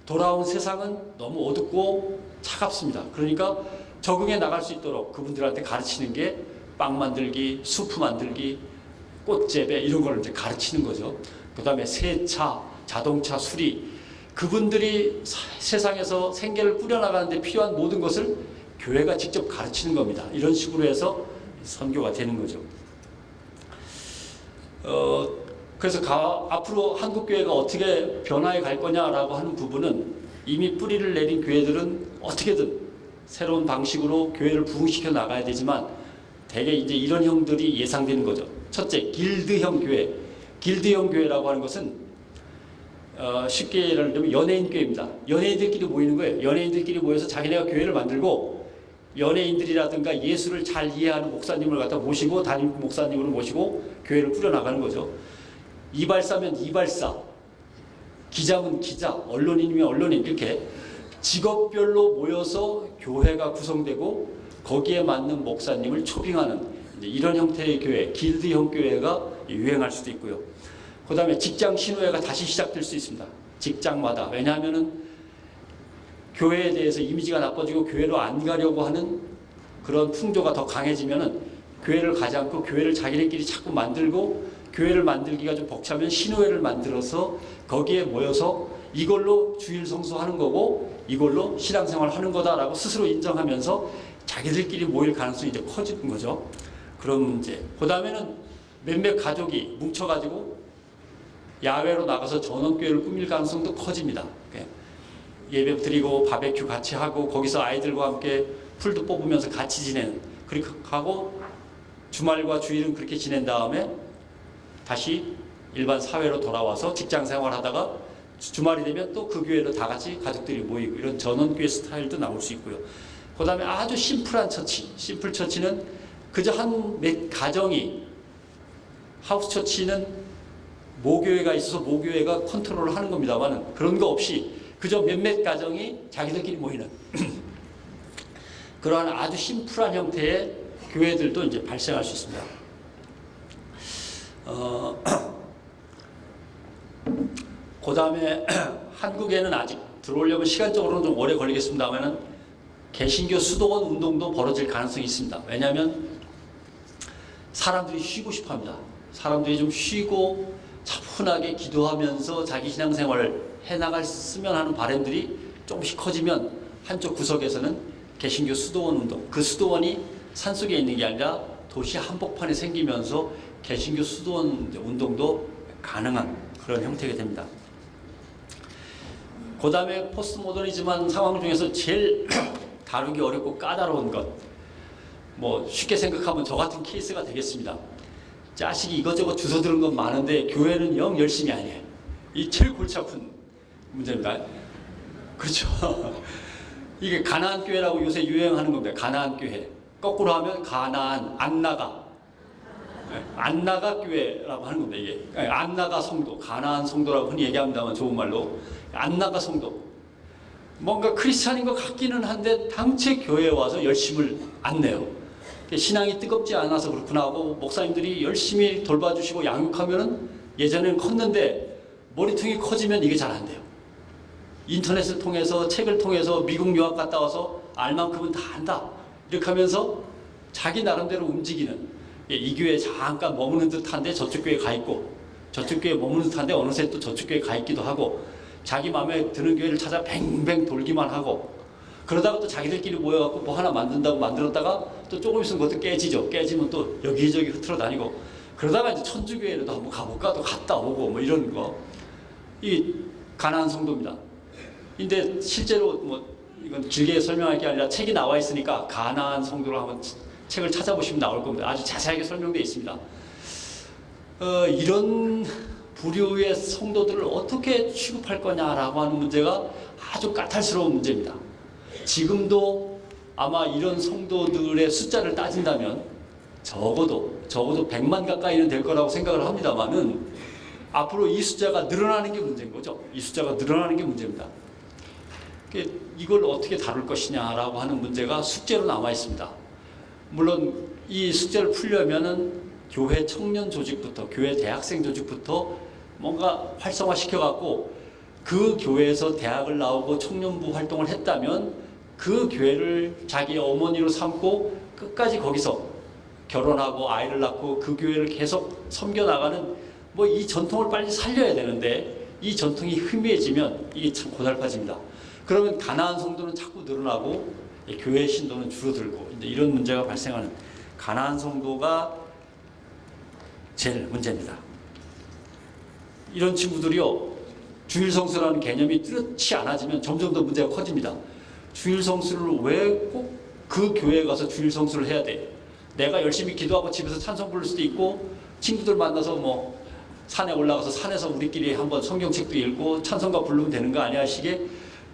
돌아온 세상은 너무 어둡고 차갑습니다. 그러니까 적응해 나갈 수 있도록 그분들한테 가르치는 게 빵 만들기, 수프 만들기, 꽃 재배 이런 걸 이제 가르치는 거죠. 그 다음에 세차, 자동차 수리 그분들이 세상에서 생계를 꾸려나가는 데 필요한 모든 것을 교회가 직접 가르치는 겁니다. 이런 식으로 해서 선교가 되는 거죠. 그래서 앞으로 한국교회가 어떻게 변화해 갈 거냐라고 하는 부분은 이미 뿌리를 내린 교회들은 어떻게든 새로운 방식으로 교회를 부흥시켜 나가야 되지만 대개 이제 이런 형들이 예상되는 거죠. 첫째, 길드형 교회. 길드형 교회라고 하는 것은 쉽게 예를 들면 연예인 교회입니다. 연예인들끼리 모이는 거예요. 연예인들끼리 모여서 자기네가 교회를 만들고 연예인들이라든가 예수를 잘 이해하는 목사님을 갖다 모시고 담임 목사님을 모시고 교회를 꾸려나가는 거죠. 이발사면 이발사, 기자면 기자, 언론인이면 언론인 이렇게 직업별로 모여서 교회가 구성되고 거기에 맞는 목사님을 초빙하는 이런 형태의 교회, 길드형 교회가 유행할 수도 있고요. 그 다음에 직장 신호회가 다시 시작될 수 있습니다. 직장마다. 왜냐하면은 교회에 대해서 이미지가 나빠지고 교회로 안 가려고 하는 그런 풍조가 더 강해지면은 교회를 가지 않고 교회를 자기네끼리 자꾸 만들고 교회를 만들기가 좀 벅차면 신호회를 만들어서 거기에 모여서 이걸로 주일 성수하는 거고 이걸로 신앙생활 하는 거다라고 스스로 인정하면서 자기들끼리 모일 가능성이 이제 커지는 거죠. 그런 문제. 그 다음에는 몇몇 가족이 뭉쳐가지고 야외로 나가서 전원교회를 꾸밀 가능성도 커집니다. 예배 드리고 바베큐 같이 하고 거기서 아이들과 함께 풀도 뽑으면서 같이 지내는 그렇게 하고 주말과 주일은 그렇게 지낸 다음에 다시 일반 사회로 돌아와서 직장 생활하다가 주말이 되면 또 그 교회로 다 같이 가족들이 모이고 이런 전원교회 스타일도 나올 수 있고요. 그 다음에 아주 심플한 처치. 심플 처치는 그저 한 몇 가정이 하우스처치는 모교회가 있어서 모교회가 컨트롤을 하는 겁니다만 그런 거 없이 그저 몇몇 가정이 자기들끼리 모이는 그러한 아주 심플한 형태의 교회들도 이제 발생할 수 있습니다. 그 다음에 한국에는 아직 들어오려면 시간적으로는 좀 오래 걸리겠습니다만은 개신교 수도원 운동도 벌어질 가능성이 있습니다. 왜냐하면 사람들이 쉬고 싶어 합니다. 사람들이 좀 쉬고 차분하게 기도하면서 자기 신앙생활을 해나갔으면 하는 바람들이 조금씩 커지면 한쪽 구석에서는 개신교 수도원 운동, 그 수도원이 산속에 있는 게 아니라 도시 한복판에 생기면서 개신교 수도원 운동도 가능한 그런 형태가 됩니다. 그 다음에 포스트 모더니즘한 상황 중에서 제일 다루기 어렵고 까다로운 것, 뭐 쉽게 생각하면 저 같은 케이스가 되겠습니다. 자식이 이것저것 주워 들은 건 많은데 교회는 영 열심히 안 해. 이 제일 골치 아픈 문제입니다. 그렇죠. 이게 가나안 교회라고 요새 유행하는 겁니다. 가나안 교회. 거꾸로 하면 가나안, 안 나가. 안 나가 교회라고 하는 겁니다. 이게 안 나가 성도, 가나안 성도라고 흔히 얘기합니다만 좋은 말로 안 나가 성도. 뭔가 크리스찬인 것 같기는 한데 당최 교회에 와서 열심을 안 내요. 신앙이 뜨겁지 않아서 그렇구나 하고 목사님들이 열심히 돌봐주시고 양육하면은 예전에는 컸는데 머리통이 커지면 이게 잘 안 돼요. 인터넷을 통해서 책을 통해서 미국 유학 갔다 와서 알 만큼은 다 안다. 이렇게 하면서 자기 나름대로 움직이는 이 교회에 잠깐 머무는 듯한데 저쪽 교회에 가 있고 저쪽 교회에 머무는 듯한데 어느새 또 저쪽 교회에 가 있기도 하고 자기 마음에 드는 교회를 찾아 뱅뱅 돌기만 하고 그러다가 또 자기들끼리 모여갖고 뭐 하나 만든다고 만들었다가 또 조금 있으면 그것도 깨지죠. 깨지면 또 여기저기 흐트러 다니고 그러다가 이제 천주교회로도 한번 가볼까 또 갔다 오고 뭐 이런 거. 이 가나안 성도입니다. 근데 실제로 뭐 이건 길게 설명할 게 아니라 책이 나와 있으니까 가나안 성도로 한번 책을 찾아보시면 나올 겁니다. 아주 자세하게 설명되어 있습니다. 이런 부류의 성도들을 어떻게 취급할 거냐라고 하는 문제가 아주 까탈스러운 문제입니다. 지금도 아마 이런 성도들의 숫자를 따진다면 적어도 100만 가까이는 될 거라고 생각을 합니다만은 앞으로 이 숫자가 늘어나는 게 문제인 거죠. 이 숫자가 늘어나는 게 문제입니다. 이걸 어떻게 다룰 것이냐라고 하는 문제가 숙제로 남아 있습니다. 물론 이 숙제를 풀려면은 교회 청년 조직부터 교회 대학생 조직부터 뭔가 활성화시켜 갖고 그 교회에서 대학을 나오고 청년부 활동을 했다면 그 교회를 자기 어머니로 삼고 끝까지 거기서 결혼하고 아이를 낳고 그 교회를 계속 섬겨나가는 뭐 이 전통을 빨리 살려야 되는데 이 전통이 희미해지면 이게 참 고달파집니다. 그러면 가나안 성도는 자꾸 늘어나고 교회 신도는 줄어들고 이제 이런 문제가 발생하는 가나안 성도가 제일 문제입니다. 이런 친구들이요 주일 성수라는 개념이 뚜렷이 않아지면 점점 더 문제가 커집니다. 주일 성수를 왜 꼭 그 교회에 가서 주일 성수를 해야 돼? 내가 열심히 기도하고 집에서 찬송 부를 수도 있고 친구들 만나서 뭐 산에 올라가서 산에서 우리끼리 한번 성경책도 읽고 찬송가 부르면 되는 거 아니야 식의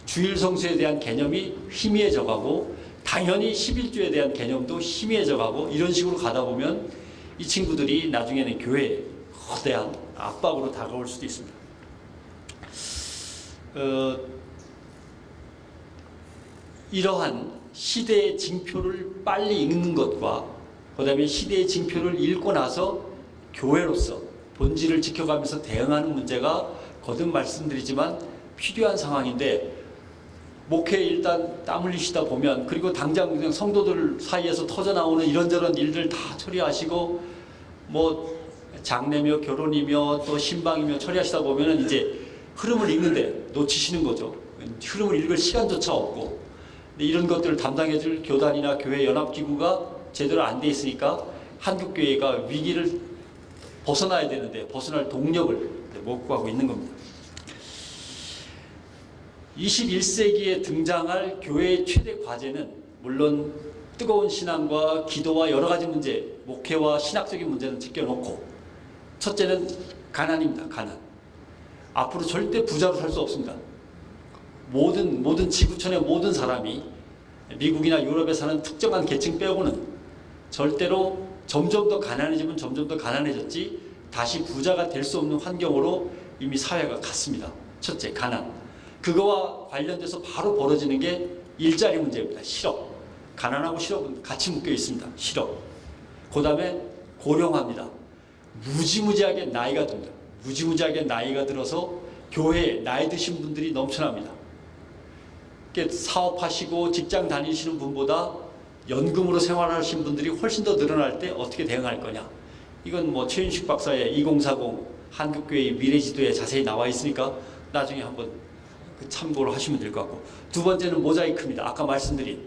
주일 성수에 대한 개념이 희미해져 가고 당연히 11조에 대한 개념도 희미해져 가고 이런 식으로 가다 보면 이 친구들이 나중에는 교회에 거대한 압박으로 다가올 수도 있습니다. 이러한 시대의 징표를 빨리 읽는 것과 그 다음에 시대의 징표를 읽고 나서 교회로서 본질을 지켜가면서 대응하는 문제가 거듭 말씀드리지만 필요한 상황인데 목회에 일단 땀 흘리시다 보면 그리고 당장 그냥 성도들 사이에서 터져나오는 이런저런 일들 다 처리하시고 뭐 장례며 결혼이며 또 신방이며 처리하시다 보면 이제 흐름을 읽는데 놓치시는 거죠. 흐름을 읽을 시간조차 없고 이런 것들을 담당해줄 교단이나 교회 연합기구가 제대로 안 돼 있으니까 한국교회가 위기를 벗어나야 되는데 벗어날 동력을 못 구하고 있는 겁니다. 21세기에 등장할 교회의 최대 과제는 물론 뜨거운 신앙과 기도와 여러 가지 문제, 목회와 신학적인 문제는 제껴놓고 첫째는 가난입니다. 가난. 앞으로 절대 부자로 살 수 없습니다. 모든 지구촌의 모든 사람이 미국이나 유럽에 사는 특정한 계층 빼고는 절대로 점점 더 가난해지면 점점 더 가난해졌지 다시 부자가 될 수 없는 환경으로 이미 사회가 갔습니다. 첫째, 가난. 그거와 관련돼서 바로 벌어지는 게 일자리 문제입니다. 실업. 가난하고 실업은 같이 묶여 있습니다. 실업. 그 다음에 고령화입니다. 무지무지하게 나이가 듭니다. 무지무지하게 나이가 들어서 교회에 나이 드신 분들이 넘쳐납니다. 사업하시고 직장 다니시는 분보다 연금으로 생활하시는 분들이 훨씬 더 늘어날 때 어떻게 대응할 거냐. 이건 뭐 최윤식 박사의 2040 한국교회의 미래지도에 자세히 나와 있으니까 나중에 한번 참고를 하시면 될 것 같고, 두 번째는 모자이크입니다. 아까 말씀드린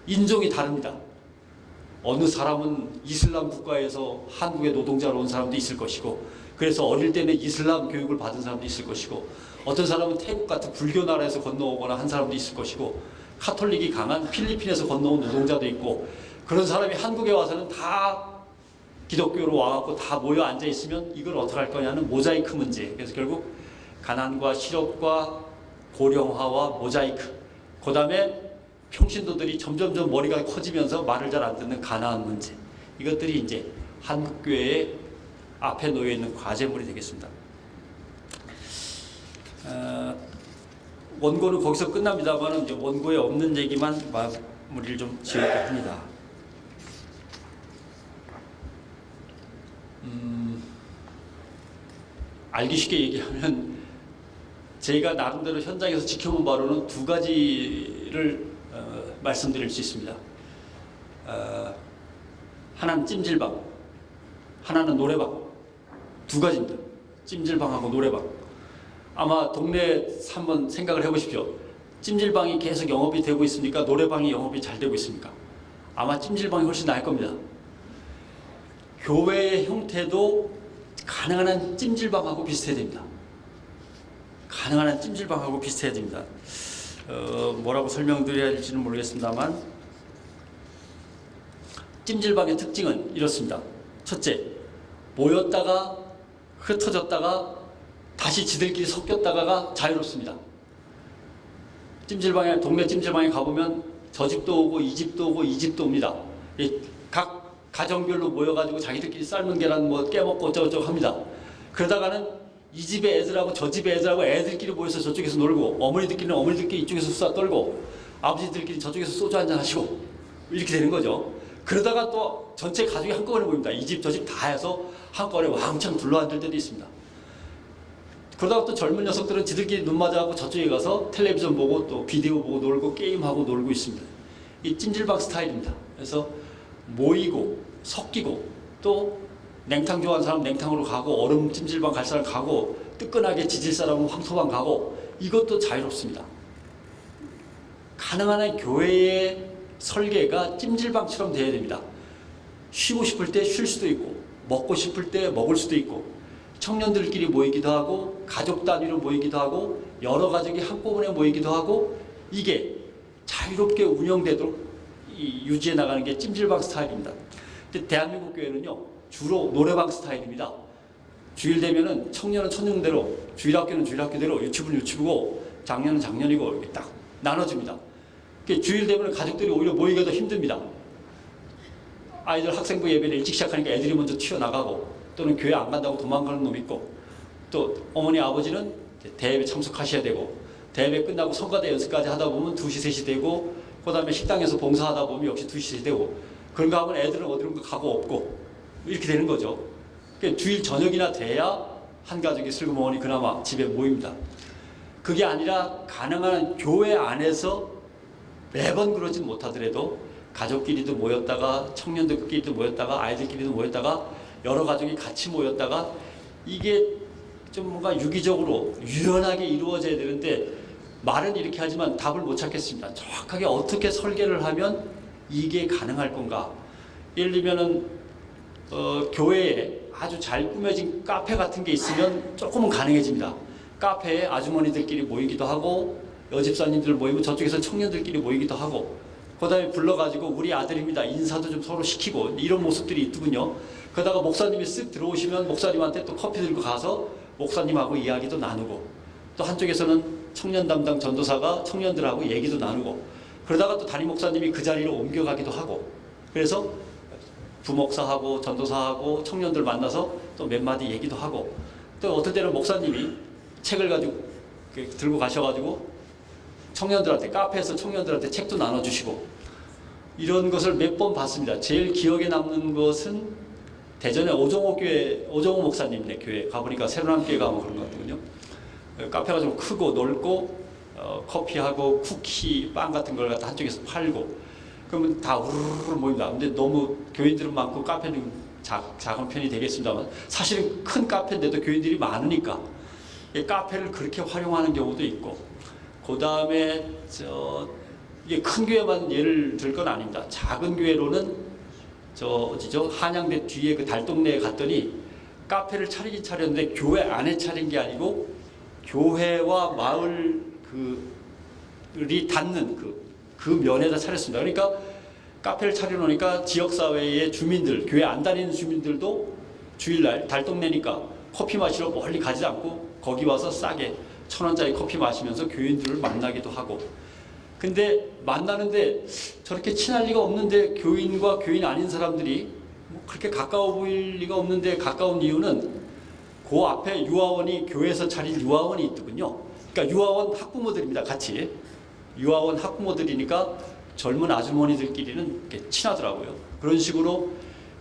인종이 다릅니다. 어느 사람은 이슬람 국가에서 한국의 노동자로 온 사람도 있을 것이고, 그래서 어릴 때는 이슬람 교육을 받은 사람도 있을 것이고, 어떤 사람은 태국 같은 불교 나라에서 건너오거나 한 사람도 있을 것이고, 카톨릭이 강한 필리핀에서 건너온 노동자도 있고, 그런 사람이 한국에 와서는 다 기독교로 와갖고 다 모여 앉아 있으면 이걸 어떻게 할 거냐는 모자이크 문제. 그래서 결국 가난과 실업과 고령화와 모자이크, 그 다음에 평신도들이 점점점 머리가 커지면서 말을 잘 안 듣는 가나안 문제, 이것들이 이제 한국교회의 앞에 놓여 있는 과제물이 되겠습니다. 원고는 거기서 끝납니다만 이제 원고에 없는 얘기만 마무리를 좀 지을까 합니다. 알기 쉽게 얘기하면 제가 나름대로 현장에서 지켜본 바로는 두 가지를 말씀드릴 수 있습니다. 하나는 찜질방, 하나는 노래방. 두 가지입니다. 찜질방하고 노래방. 아마 동네에 한번 생각을 해보십시오. 찜질방이 계속 영업이 되고 있습니까? 노래방이 영업이 잘 되고 있습니까? 아마 찜질방이 훨씬 나을 겁니다. 교회의 형태도 가능한 한 찜질방하고 비슷해야 됩니다. 가능한 한 찜질방하고 비슷해야 됩니다. 뭐라고 설명드려야 할지는 모르겠습니다만, 찜질방의 특징은 이렇습니다. 첫째, 모였다가 흩어졌다가 다시 지들끼리 섞였다가가 자유롭습니다. 찜질방에, 동네 찜질방에 가보면 저 집도 오고 이 집도 오고 이 집도 옵니다. 각 가정별로 모여가지고 자기들끼리 삶은 계란 뭐 깨먹고 어쩌고저쩌고 합니다. 그러다가는 이 집의 애들하고 저 집의 애들하고 애들끼리 모여서 저쪽에서 놀고, 어머니들끼리는 어머니들끼리 이쪽에서 수다 떨고, 아버지들끼리 저쪽에서 소주 한잔 하시고, 이렇게 되는 거죠. 그러다가 또 전체 가족이 한꺼번에 모입니다. 이 집 저 집 다 해서 한꺼번에 왕창 둘러앉을 때도 있습니다. 그러다가 또 젊은 녀석들은 지들끼리 눈 맞아갖고 저쪽에 가서 텔레비전 보고 또 비디오 보고 놀고 게임하고 놀고 있습니다. 이 찜질방 스타일입니다. 그래서 모이고 섞이고, 또 냉탕 좋아하는 사람 냉탕으로 가고, 얼음 찜질방 갈 사람 가고, 뜨끈하게 지질 사람은 황토방 가고, 이것도 자유롭습니다. 가능한 한 교회의 설계가 찜질방처럼 되어야 됩니다. 쉬고 싶을 때 쉴 수도 있고, 먹고 싶을 때 먹을 수도 있고, 청년들끼리 모이기도 하고, 가족 단위로 모이기도 하고, 여러 가족이 한꺼번에 모이기도 하고, 이게 자유롭게 운영되도록 유지해 나가는 게 찜질방 스타일입니다. 근데 대한민국 교회는요, 주로 노래방 스타일입니다. 주일 되면은 청년은 청년대로, 주일학교는 주일학교대로, 유치부는 유치부고, 작년은 작년이고, 이렇게 딱 나눠집니다. 주일 되면 가족들이 오히려 모이기가 더 힘듭니다. 아이들 학생부 예배를 일찍 시작하니까 애들이 먼저 튀어나가고, 또는 교회 안 간다고 도망가는 놈이 있고, 또 어머니 아버지는 대회에 참석하셔야 되고, 대회 끝나고 성가대 연습까지 하다 보면 2시 3시 되고, 그 다음에 식당에서 봉사하다 보면 역시 2시 3시 되고, 그런가 하면 애들은 어디론가 가고 없고, 이렇게 되는 거죠. 주일 저녁이나 돼야 한 가족이 슬그머니 그나마 집에 모입니다. 그게 아니라 가능한 교회 안에서 매번 그러진 못하더라도 가족끼리도 모였다가, 청년들끼리도 모였다가, 아이들끼리도 모였다가, 여러 가족이 같이 모였다가, 이게 좀 뭔가 유기적으로 유연하게 이루어져야 되는데, 말은 이렇게 하지만 답을 못 찾겠습니다. 정확하게 어떻게 설계를 하면 이게 가능할 건가. 예를 들면은 교회에 아주 잘 꾸며진 카페 같은 게 있으면 조금은 가능해집니다. 카페에 아주머니들끼리 모이기도 하고, 여집사님들 모이면 저쪽에서 청년들끼리 모이기도 하고, 그 다음에 불러가지고 우리 아들입니다, 인사도 좀 서로 시키고, 이런 모습들이 있더군요. 그러다가 목사님이 쓱 들어오시면 목사님한테 또 커피 들고 가서 목사님하고 이야기도 나누고, 또 한쪽에서는 청년 담당 전도사가 청년들하고 얘기도 나누고, 그러다가 또 담임 목사님이 그 자리로 옮겨가기도 하고, 그래서 부목사하고 전도사하고 청년들 만나서 또 또 몇 마디 얘기도 하고, 또 어떨 때는 목사님이 책을 가지고 들고 가셔가지고 청년들한테, 카페에서 청년들한테 책도 나눠주시고, 이런 것을 몇 번 봤습니다. 제일 기억에 남는 것은 대전에 오종호 목사님네 교회 가보니까 새로운 교회 가면 그런 것 같거든요. 카페가 좀 크고 넓고, 커피하고 쿠키, 빵 같은 걸 갖다 한쪽에서 팔고, 그러면 다 우르르 모입니다. 근데 너무 교인들은 많고 카페는 작은 편이 되겠습니다만, 사실은 큰 카페인데도 교인들이 많으니까 카페를 그렇게 활용하는 경우도 있고, 그 다음에 이게 큰 교회만 예를 들 건 아닙니다. 작은 교회로는 어디죠? 한양대 뒤에 그 달동네에 갔더니 카페를 차리긴 차렸는데 교회 안에 차린 게 아니고 교회와 마을이 닿는 그 면에다 차렸습니다. 그러니까 카페를 차려놓으니까 지역사회의 주민들, 교회 안 다니는 주민들도 주일날 달동네니까 커피 마시러 멀리 가지 않고 거기 와서 싸게 1,000원짜리 커피 마시면서 교인들을 만나기도 하고, 근데 만나는데 저렇게 친할 리가 없는데 교인과 교인 아닌 사람들이 뭐 그렇게 가까워 보일 리가 없는데 가까운 이유는 그 앞에 유아원이, 교회에서 차린 유아원이 있더군요. 그러니까 유아원 학부모들입니다. 같이 유아원 학부모들이니까 젊은 아주머니들끼리는 이렇게 친하더라고요. 그런 식으로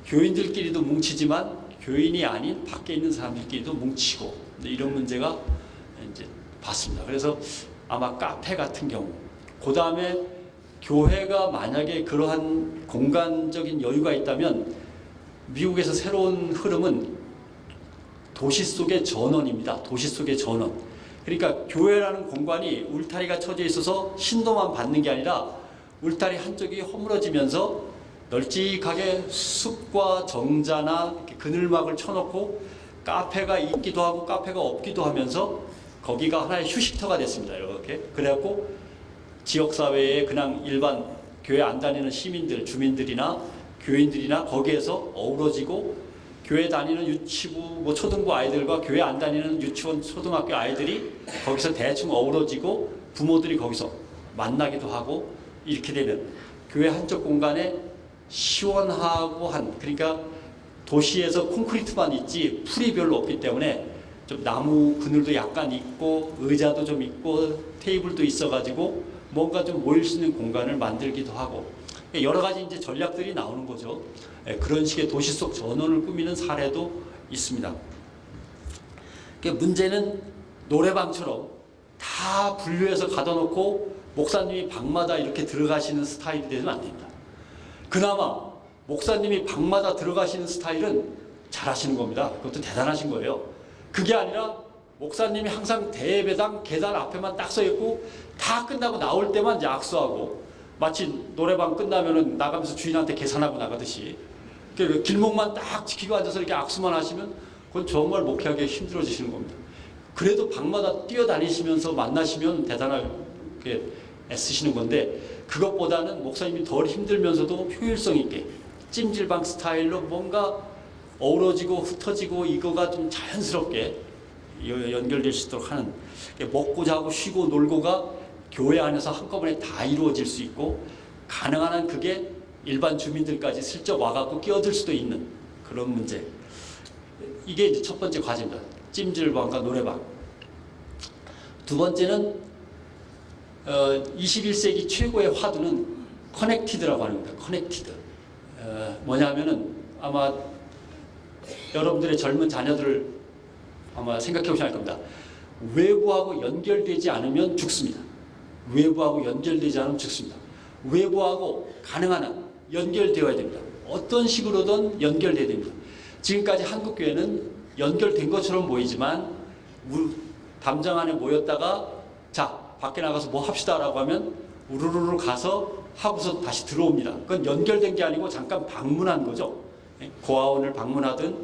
교인들끼리도 뭉치지만 교인이 아닌 밖에 있는 사람들끼리도 뭉치고, 이런 문제가 이제 봤습니다. 그래서 아마 카페 같은 경우, 그 다음에 교회가 만약에 그러한 공간적인 여유가 있다면, 미국에서 새로운 흐름은 도시 속의 전원입니다. 도시 속의 전원. 그러니까 교회라는 공간이 울타리가 쳐져 있어서 신도만 받는 게 아니라 울타리 한쪽이 허물어지면서 널찍하게 숲과 정자나 이렇게 그늘막을 쳐놓고 카페가 있기도 하고 카페가 없기도 하면서 거기가 하나의 휴식터가 됐습니다. 이렇게. 그래갖고 지역사회에 그냥 일반 교회 안 다니는 시민들, 주민들이나 교인들이나 거기에서 어우러지고, 교회 다니는 유치부, 뭐 초등부 아이들과 교회 안 다니는 유치원, 초등학교 아이들이 거기서 대충 어우러지고 부모들이 거기서 만나기도 하고, 이렇게 되는 교회 한쪽 공간에 시원하고 그러니까 도시에서 콘크리트만 있지 풀이 별로 없기 때문에 좀 나무 그늘도 약간 있고 의자도 좀 있고 테이블도 있어가지고 뭔가 좀 모일 수 있는 공간을 만들기도 하고, 여러 가지 이제 전략들이 나오는 거죠. 그런 식의 도시 속 전원을 꾸미는 사례도 있습니다. 문제는 노래방처럼 다 분류해서 가둬놓고 목사님이 방마다 이렇게 들어가시는 스타일이 되면 안 됩니다. 그나마 목사님이 방마다 들어가시는 스타일은 잘하시는 겁니다. 그것도 대단하신 거예요. 그게 아니라 목사님이 항상 대배당 계단 앞에만 딱 서 있고 다 끝나고 나올 때만 이제 악수하고, 마치 노래방 끝나면은 나가면서 주인한테 계산하고 나가듯이 길목만 딱 지키고 앉아서 이렇게 악수만 하시면 그건 정말 목회하기 힘들어지시는 겁니다. 그래도 방마다 뛰어다니시면서 만나시면 대단하게 애쓰시는 건데, 그것보다는 목사님이 덜 힘들면서도 효율성 있게 찜질방 스타일로 뭔가 어우러지고 흩어지고 이거가 좀 자연스럽게 연결될 수 있도록 하는, 먹고 자고 쉬고 놀고가 교회 안에서 한꺼번에 다 이루어질 수 있고, 가능한 한 그게 일반 주민들까지 슬쩍 와갖고 끼어들 수도 있는 그런 문제. 이게 이제 첫 번째 과제입니다. 찜질방과 노래방. 두 번째는 21세기 최고의 화두는 커넥티드라고 하는 겁니다. 커넥티드. 뭐냐면은 아마 여러분들의 젊은 자녀들을 아마 생각해 보셔야 할 겁니다. 외부하고 연결되지 않으면 죽습니다. 외부하고 연결되지 않으면 죽습니다. 외부하고 가능한 한 연결되어야 됩니다. 어떤 식으로든 연결되어야 됩니다. 지금까지 한국교회는 연결된 것처럼 보이지만 담장 안에 모였다가 자 밖에 나가서 뭐 합시다 라고 하면 우르르르 가서 하고서 다시 들어옵니다. 그건 연결된 게 아니고 잠깐 방문한 거죠. 고아원을 방문하든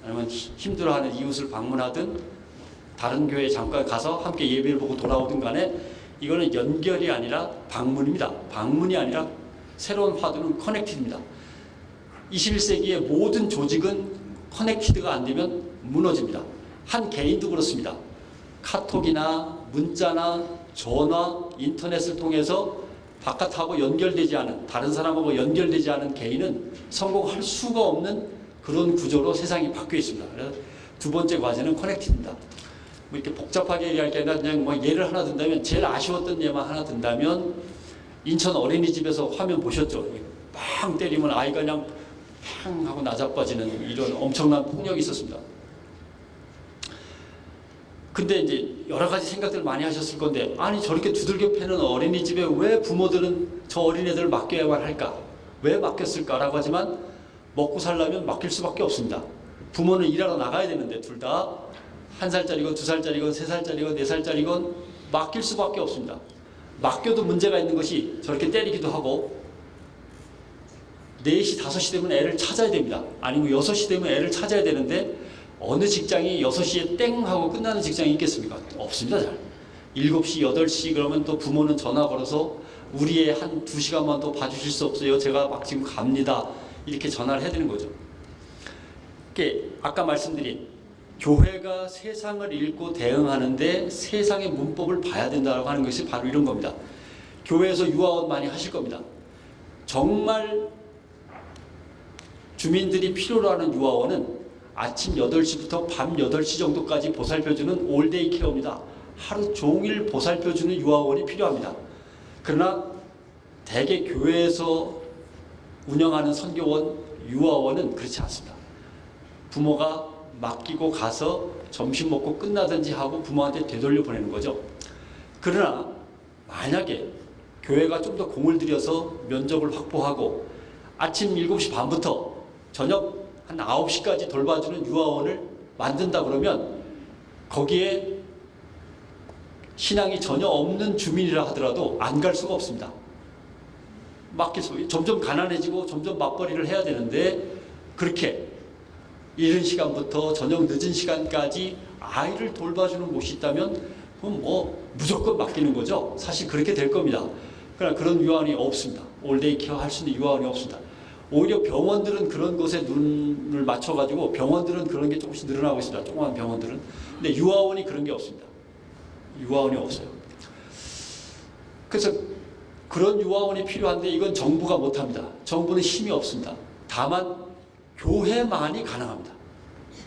아니면 힘들어하는 이웃을 방문하든 다른 교회에 잠깐 가서 함께 예배를 보고 돌아오든 간에 이거는 연결이 아니라 방문입니다. 방문이 아니라 새로운 화두는 커넥티드입니다. 21세기의 모든 조직은 커넥티드가 안 되면 무너집니다. 한 개인도 그렇습니다. 카톡이나 문자나 전화, 인터넷을 통해서 바깥하고 연결되지 않은, 다른 사람하고 연결되지 않은 개인은 성공할 수가 없는 그런 구조로 세상이 바뀌어 있습니다. 그래서 두 번째 과제는 커넥티드입니다. 뭐 이렇게 복잡하게 얘기할 게 아니라 그냥 뭐 예를 하나 든다면, 제일 아쉬웠던 예만 하나 든다면, 인천 어린이집에서 화면 보셨죠? 빵 때리면 아이가 그냥 팡 하고 나자빠지는 이런 엄청난 폭력이 있었습니다. 근데 이제 여러 가지 생각들을 많이 하셨을 건데, 아니 저렇게 두들겨 패는 어린이집에 왜 부모들은 저 어린애들을 맡겨야만 할까? 왜 맡겼을까라고 하지만, 먹고 살려면 맡길 수밖에 없습니다. 부모는 일하러 나가야 되는데, 둘 다 1살짜리건 2살짜리건 3살짜리건 4살짜리건 맡길 수밖에 없습니다. 맡겨도 문제가 있는 것이 저렇게 때리기도 하고, 4시, 5시 되면 애를 찾아야 됩니다. 아니면 6시 되면 애를 찾아야 되는데, 어느 직장이 6시에 땡 하고 끝나는 직장이 있겠습니까? 없습니다, 잘. 7시, 8시 그러면 또 부모는 전화 걸어서 우리 애 한 2시간만 더 봐주실 수 없어요? 제가 막 지금 갑니다. 이렇게 전화를 해야 되는 거죠. 이게 아까 말씀드린 교회가 세상을 읽고 대응하는데 세상의 문법을 봐야 된다고 하는 것이 바로 이런 겁니다. 교회에서 유아원 많이 하실 겁니다. 정말 주민들이 필요로 하는 유아원은 아침 8시부터 밤 8시 정도까지 보살펴주는 올데이 케어입니다. 하루 종일 보살펴주는 유아원이 필요합니다. 그러나 대개 교회에서 운영하는 선교원, 유아원은 그렇지 않습니다. 부모가 맡기고 가서 점심 먹고 끝나든지 하고 부모한테 되돌려 보내는 거죠. 그러나 만약에 교회가 좀 더 공을 들여서 면접을 확보하고 아침 7시 반부터 저녁 한 9시까지 돌봐주는 유아원을 만든다 그러면 거기에 신앙이 전혀 없는 주민이라 하더라도 안 갈 수가 없습니다. 점점 가난해지고 점점 맞벌이를 해야 되는데, 그렇게 이른 시간부터 저녁 늦은 시간까지 아이를 돌봐주는 곳이 있다면 그럼 뭐 무조건 맡기는 거죠. 사실 그렇게 될 겁니다. 그러나 그런 유아원이 없습니다. 올데이 케어 할 수 있는 유아원이 없습니다. 오히려 병원들은 그런 것에 눈을 맞춰가지고 병원들은 그런 게 조금씩 늘어나고 있습니다. 조그만 병원들은. 근데 유아원이 그런 게 없습니다. 유아원이 없어요. 그래서 그런 유아원이 필요한데 이건 정부가 못합니다. 정부는 힘이 없습니다. 다만 교회만이 가능합니다.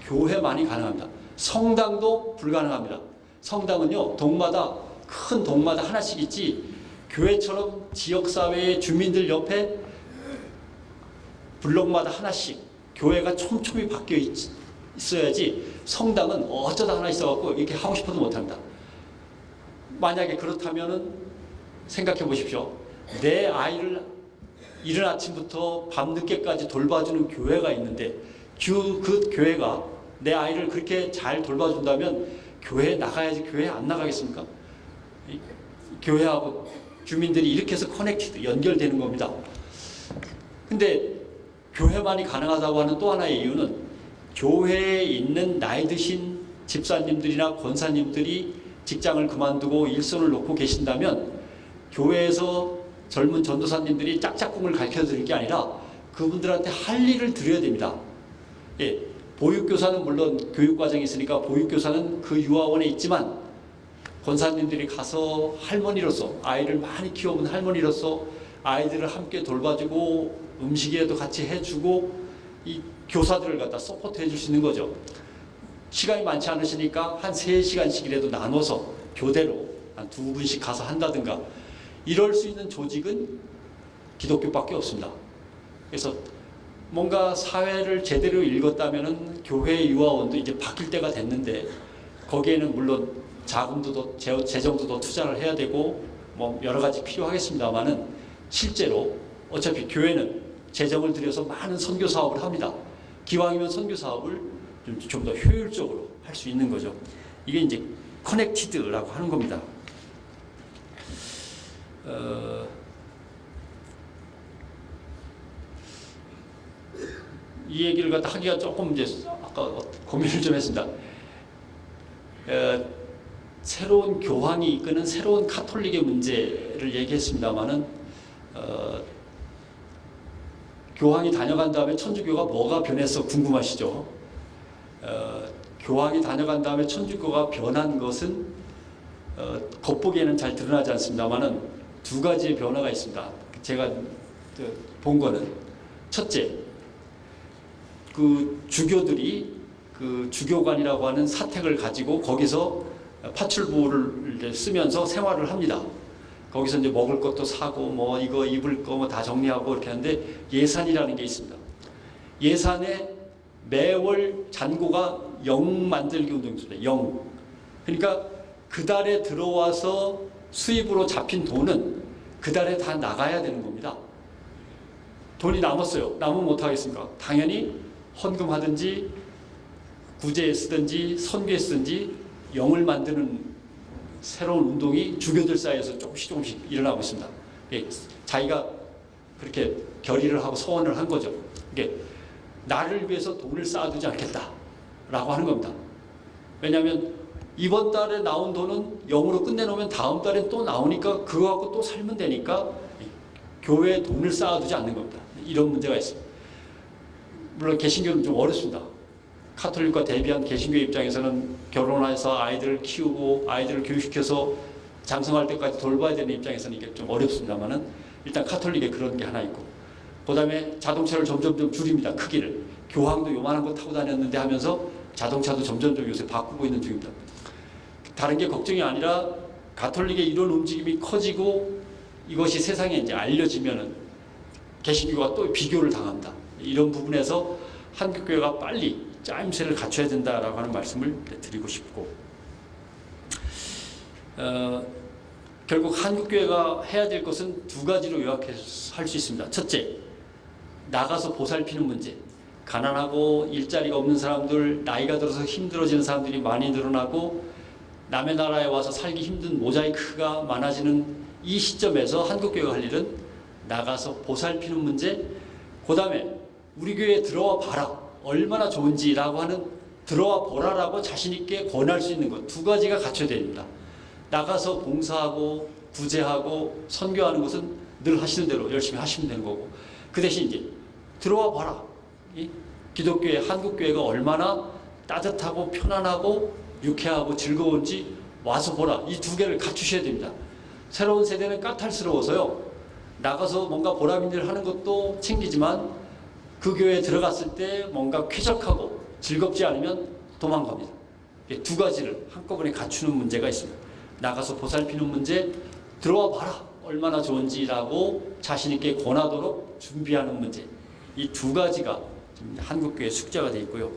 교회만이 가능합니다. 성당도 불가능합니다. 성당은요, 동마다, 큰 동마다 하나씩 있지, 교회처럼 지역사회의 주민들 옆에 블록마다 하나씩 교회가 촘촘히 바뀌어 있어야지, 성당은 어쩌다 하나 있어갖고 이렇게 하고 싶어도 못합니다. 만약에 그렇다면은 생각해 보십시오. 내 아이를 이른 아침부터 밤늦게까지 돌봐주는 교회가 있는데 그 교회가 내 아이를 그렇게 잘 돌봐준다면 교회에 나가야지 교회에 안 나가겠습니까? 교회하고 주민들이 이렇게 해서 커넥티드, 연결되는 겁니다. 근데 교회만이 가능하다고 하는 또 하나의 이유는 교회에 있는 나이 드신 집사님들이나 권사님들이 직장을 그만두고 일손을 놓고 계신다면 교회에서 젊은 전도사님들이 짝짝꿍을 가르쳐 드릴 게 아니라 그분들한테 할 일을 드려야 됩니다. 예, 보육교사는 물론 교육과정이 있으니까 보육교사는 그 유아원에 있지만 권사님들이 가서 할머니로서, 아이를 많이 키워본 할머니로서 아이들을 함께 돌봐주고 음식에도 같이 해주고 이 교사들을 갖다 서포트 해줄 수 있는 거죠. 시간이 많지 않으시니까 한 3시간씩이라도 나눠서 교대로 한 2분씩 가서 한다든가 이럴 수 있는 조직은 기독교밖에 없습니다. 그래서 뭔가 사회를 제대로 읽었다면은 교회 유아원도 이제 바뀔 때가 됐는데 거기에는 물론 자금도 더, 재정도 더 투자를 해야 되고 뭐 여러 가지 필요하겠습니다만은 실제로 어차피 교회는 재정을 들여서 많은 선교 사업을 합니다. 기왕이면 선교 사업을 좀 더 효율적으로 할 수 있는 거죠. 이게 이제 커넥티드라고 하는 겁니다. 이 얘기를 갖다 하기가 조금 이제 아까 고민을 좀 했습니다. 새로운 교황이 이끄는 새로운 카톨릭의 문제를 얘기했습니다만은 교황이 다녀간 다음에 천주교가 뭐가 변했어 궁금하시죠? 교황이 다녀간 다음에 천주교가 변한 것은 겉보기에는 잘 드러나지 않습니다만은 2가지의 변화가 있습니다. 제가 본 거는 첫째, 그 주교들이 그 주교관이라고 하는 사택을 가지고 거기서 파출부를 이제 쓰면서 생활을 합니다. 거기서 이제 먹을 것도 사고 뭐 이거 입을 거 뭐 다 정리하고 이렇게 하는데 예산이라는 게 있습니다. 예산에 매월 잔고가 0 만들기 운동이 있습니다. 0. 그러니까 그 달에 들어와서 수입으로 잡힌 돈은 그 달에 다 나가야 되는 겁니다. 돈이 남았어요. 남으면 어떡하겠습니까? 당연히 헌금하든지 구제에 쓰든지 선교에 쓰든지 0을 만드는 새로운 운동이 주교들 사이에서 조금씩 일어나고 있습니다. 자기가 그렇게 결의를 하고 소원을 한 거죠. 이게 나를 위해서 돈을 쌓아두지 않겠다라고 하는 겁니다. 왜냐하면 이번 달에 나온 돈은 0으로 끝내놓으면 다음 달에 또 나오니까 그거 갖고 또 살면 되니까 교회에 돈을 쌓아두지 않는 겁니다. 이런 문제가 있습니다. 물론 개신교는 좀 어렵습니다. 카톨릭과 대비한 개신교 입장에서는 결혼해서 아이들을 키우고 아이들을 교육시켜서 장성할 때까지 돌봐야 되는 입장에서는 이게 좀 어렵습니다만은 일단 카톨릭에 그런 게 하나 있고, 그 다음에 자동차를 점점 줄입니다. 크기를. 교황도 요만한 거 타고 다녔는데 하면서 자동차도 점점 요새 바꾸고 있는 중입니다. 다른 게 걱정이 아니라 가톨릭의 이런 움직임이 커지고 이것이 세상에 이제 알려지면은 개신교가 또 비교를 당합니다. 이런 부분에서 한국교회가 빨리 짜임새를 갖춰야 된다라고 하는 말씀을 드리고 싶고, 결국 한국교회가 해야 될 것은 두 가지로 요약할 수 있습니다. 첫째, 나가서 보살피는 문제. 가난하고 일자리가 없는 사람들, 나이가 들어서 힘들어지는 사람들이 많이 늘어나고 남의 나라에 와서 살기 힘든 모자이크가 많아지는 이 시점에서 한국교회가 할 일은 나가서 보살피는 문제, 그 다음에 우리 교회에 들어와 봐라, 얼마나 좋은지라고 하는 들어와 보라라고 자신있게 권할 수 있는 것, 두 가지가 갖춰야 됩니다. 나가서 봉사하고 구제하고 선교하는 것은 늘 하시는 대로 열심히 하시면 되는 거고, 그 대신 이제 들어와 봐라, 이 기독교회, 한국교회가 얼마나 따뜻하고 편안하고 유쾌하고 즐거운지 와서 보라, 이 두 개를 갖추셔야 됩니다. 새로운 세대는 까탈스러워서요, 나가서 뭔가 보람인들 하는 것도 챙기지만 그 교회에 들어갔을 때 뭔가 쾌적하고 즐겁지 않으면 도망갑니다. 두 가지를 한꺼번에 갖추는 문제가 있습니다. 나가서 보살피는 문제, 들어와 봐라, 얼마나 좋은지라고 자신있게 권하도록 준비하는 문제, 이 두 가지가 한국교회 숙제가 되어 있고요.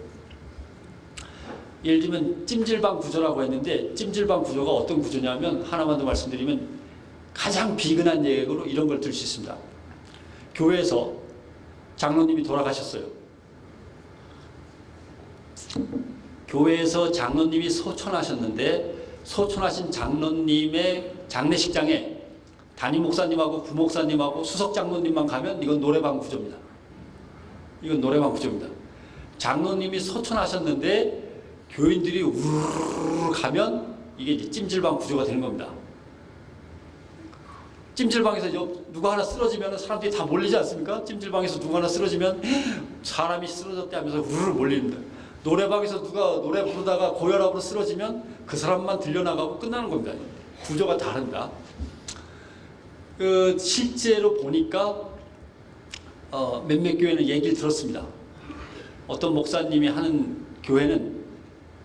예를 들면 찜질방 구조라고 했는데, 찜질방 구조가 어떤 구조냐면 하나만 더 말씀드리면 가장 비근한 예로 이런 걸 들 수 있습니다. 교회에서 장로님이 돌아가셨어요. 교회에서 장로님이 소천하셨는데 소천하신 장로님의 장례식장에 담임 목사님하고 부목사님하고 수석 장로님만 가면 이건 노래방 구조입니다. 이건 노래방 구조입니다. 장로님이 소천하셨는데 교인들이 우르르 가면 이게 이제 찜질방 구조가 되는 겁니다. 찜질방에서 누가 하나 쓰러지면 사람들이 다 몰리지 않습니까? 찜질방에서 누가 하나 쓰러지면 사람이 쓰러졌대 하면서 우르르 몰립니다. 노래방에서 누가 노래 부르다가 고혈압으로 쓰러지면 그 사람만 들려나가고 끝나는 겁니다. 구조가 다릅니다. 실제로 보니까 몇몇 교회는 얘기를 들었습니다. 어떤 목사님이 하는 교회는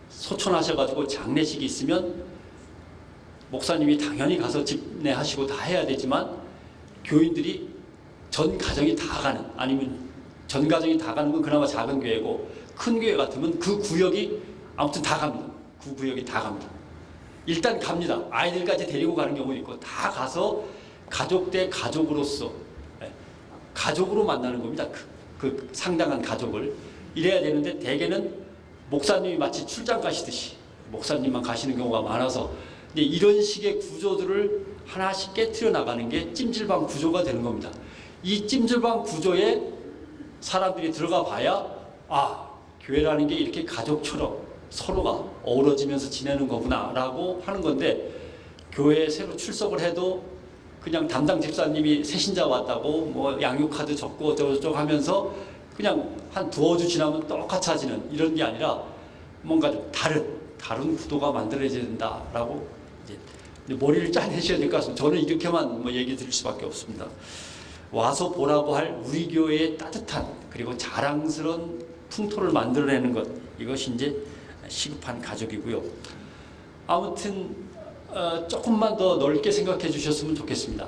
소천하셔가지고 장례식이 있으면 목사님이 당연히 가서 집례하시고 다 해야 되지만 교인들이 전 가정이 다 가는, 아니면 전 가정이 다 가는 건 그나마 작은 교회고, 큰 교회 같으면 그 구역이 아무튼 다 갑니다. 그 구역이 다 갑니다. 일단 갑니다. 아이들까지 데리고 가는 경우도 있고, 다 가서 가족 대 가족으로서 가족으로 만나는 겁니다. 그 상당한 가족을. 이래야 되는데 대개는 목사님이 마치 출장 가시듯이 목사님만 가시는 경우가 많아서 이런 식의 구조들을 하나씩 깨트려 나가는 게 찜질방 구조가 되는 겁니다. 이 찜질방 구조에 사람들이 들어가 봐야 교회라는 게 이렇게 가족처럼 서로가 어우러지면서 지내는 거구나 라고 하는 건데, 교회에 새로 출석을 해도 그냥 담당 집사님이 새신자 왔다고 뭐 양육카드 적고 어쩌고저쩌고 하면서 그냥 한 두어 주 지나면 똑같아지는 이런 게 아니라 뭔가 좀 다른 구도가 만들어져야 된다라고 이제 머리를 짜내셔야 될 것 같습니다. 저는 이렇게만 뭐 얘기 드릴 수밖에 없습니다. 와서 보라고 할 우리 교회의 따뜻한 그리고 자랑스러운 풍토를 만들어내는 것, 이것이 이제 시급한 가족이고요. 아무튼 조금만 더 넓게 생각해 주셨으면 좋겠습니다.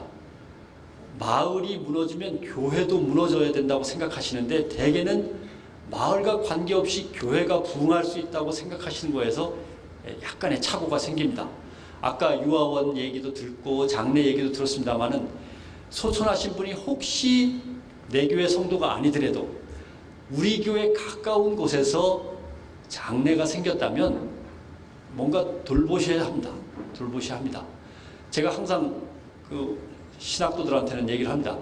마을이 무너지면 교회도 무너져야 된다고 생각하시는데 대개는 마을과 관계없이 교회가 부흥할 수 있다고 생각하시는 거에서 약간의 착오가 생깁니다. 아까 유아원 얘기도 듣고 장례 얘기도 들었습니다마는 소천하신 분이 혹시 내 교회 성도가 아니더라도 우리 교회 가까운 곳에서 장례가 생겼다면 뭔가 돌보셔야 합니다. 돌보셔야 합니다. 제가 항상 그 신학도들한테는 얘기를 합니다.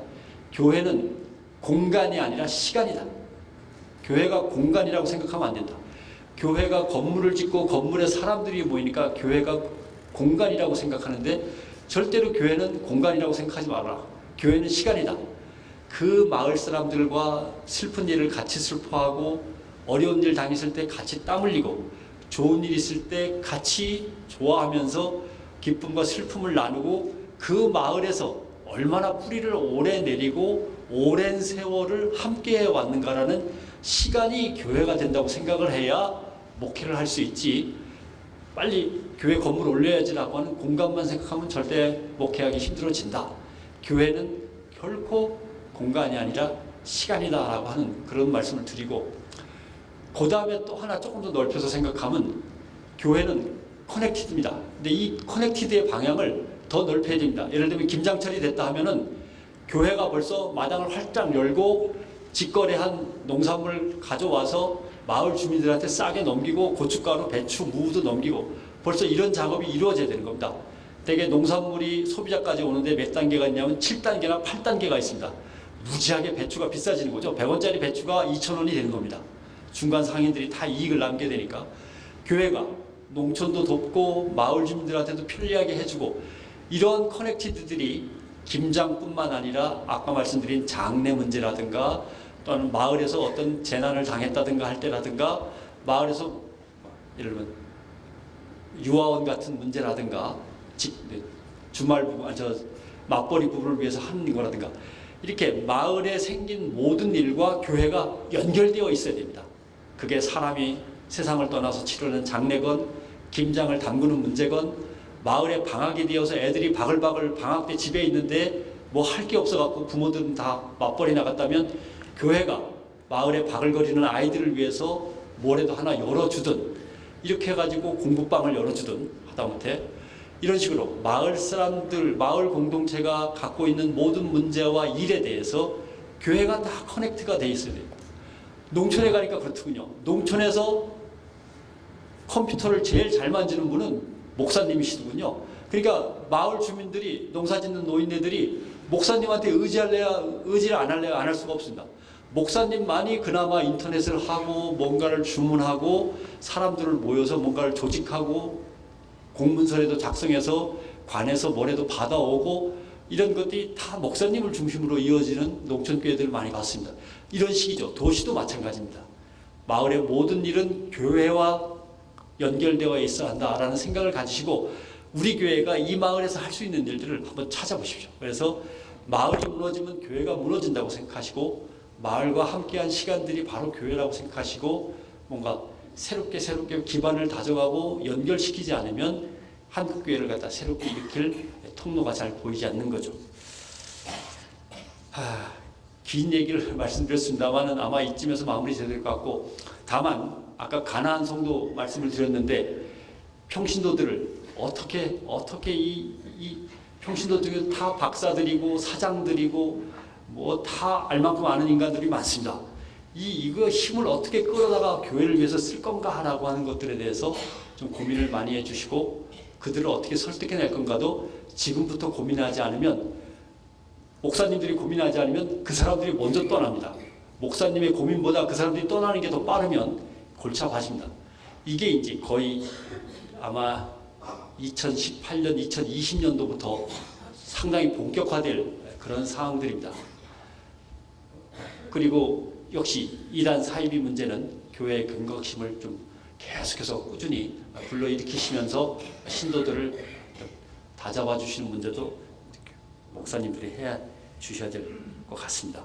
교회는 공간이 아니라 시간이다. 교회가 공간이라고 생각하면 안 된다. 교회가 건물을 짓고 건물에 사람들이 모이니까 교회가 공간이라고 생각하는데 절대로 교회는 공간이라고 생각하지 말아라. 교회는 시간이다. 그 마을 사람들과 슬픈 일을 같이 슬퍼하고 어려운 일 당했을 때 같이 땀 흘리고 좋은 일 있을 때 같이 좋아하면서 기쁨과 슬픔을 나누고 그 마을에서 얼마나 뿌리를 오래 내리고 오랜 세월을 함께 왔는가라는 시간이 교회가 된다고 생각을 해야 목회를 할 수 있지. 빨리 교회 건물 올려야지라고 하는 공간만 생각하면 절대 목회하기 힘들어진다. 교회는 결코 공간이 아니라 시간이다라고 하는 그런 말씀을 드리고, 그 다음에 또 하나 조금 더 넓혀서 생각하면 교회는 커넥티드입니다. 근데 이 커넥티드의 방향을 더 넓혀야 됩니다. 예를 들면 김장철이 됐다 하면은 교회가 벌써 마당을 활짝 열고 직거래한 농산물 가져와서 마을 주민들한테 싸게 넘기고 고춧가루, 배추, 무도 넘기고 벌써 이런 작업이 이루어져야 되는 겁니다. 대개 농산물이 소비자까지 오는데 몇 단계가 있냐면 7단계나 8단계가 있습니다. 무지하게 배추가 비싸지는 거죠. 100원짜리 배추가 2,000원이 되는 겁니다. 중간 상인들이 다 이익을 남게 되니까 교회가 농촌도 돕고 마을 주민들한테도 편리하게 해주고 이런 커넥티드들이 김장뿐만 아니라 아까 말씀드린 장례 문제라든가 또는 마을에서 어떤 재난을 당했다든가 할 때라든가 마을에서 예를 들면 유아원 같은 문제라든가 주말 부부, 맞벌이 부부를 위해서 하는 거라든가 이렇게 마을에 생긴 모든 일과 교회가 연결되어 있어야 됩니다. 그게 사람이 세상을 떠나서 치르는 장례건 김장을 담그는 문제건 마을에 방학이 되어서 애들이 바글바글 방학 때 집에 있는데 뭐 할 게 없어갖고 부모들은 다 맞벌이 나갔다면 교회가 마을에 바글거리는 아이들을 위해서 뭐라도 하나 열어주든 이렇게 해가지고 공부방을 열어주든 하다못해 이런 식으로 마을 사람들, 마을 공동체가 갖고 있는 모든 문제와 일에 대해서 교회가 다 커넥트가 돼 있어야 돼요. 농촌에 가니까 그렇더군요. 농촌에서 컴퓨터를 제일 잘 만지는 분은 목사님이시더군요. 그러니까 마을 주민들이 농사짓는 노인네들이 목사님한테 의지를 안 할래야 안 할 수가 없습니다. 목사님만이 그나마 인터넷을 하고 뭔가를 주문하고 사람들을 모여서 뭔가를 조직하고 공문서라도 작성해서 관에서 뭐라도 받아오고 이런 것들이 다 목사님을 중심으로 이어지는 농촌교회들을 많이 봤습니다. 이런 식이죠. 도시도 마찬가지입니다. 마을의 모든 일은 교회와 연결되어 있어야 한다라는 생각을 가지시고 우리 교회가 이 마을에서 할 수 있는 일들을 한번 찾아보십시오. 그래서 마을이 무너지면 교회가 무너진다고 생각하시고 마을과 함께한 시간들이 바로 교회라고 생각하시고 뭔가 새롭게 기반을 다져가고 연결시키지 않으면 한국교회를 갖다 새롭게 일으킬 통로가 잘 보이지 않는 거죠. 긴 얘기를 말씀드렸습니다만 아마 이쯤에서 마무리 돼야 될 것 같고, 다만 아까 가나안 성도 말씀을 드렸는데 평신도들을 어떻게 이 평신도들은 다 박사들이고 사장들이고 뭐 다 알만큼 아는 인간들이 많습니다. 이거 힘을 어떻게 끌어다가 교회를 위해서 쓸 건가라고 하는 것들에 대해서 좀 고민을 많이 해주시고 그들을 어떻게 설득해낼 건가도 지금부터 고민하지 않으면 목사님들이 고민하지 않으면 그 사람들이 먼저 떠납니다. 목사님의 고민보다 그 사람들이 떠나는 게 더 빠르면 골치 아파집니다. 이게 이제 거의 아마 2018년, 2020년도부터 상당히 본격화될 그런 상황들입니다. 그리고 역시 이단 사이비 문제는 교회의 근거심을 좀 계속해서 꾸준히 불러일으키시면서 신도들을 다잡아 주시는 문제도 목사님들이 해야 주셔야 될 것 같습니다.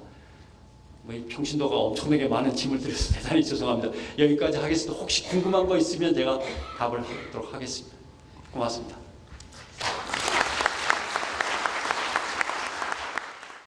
뭐이 평신도가 엄청나게 많은 짐을 드려서 대단히 죄송합니다. 여기까지 하겠습니다. 혹시 궁금한 거 있으면 제가 답을 하도록 하겠습니다. 고맙습니다.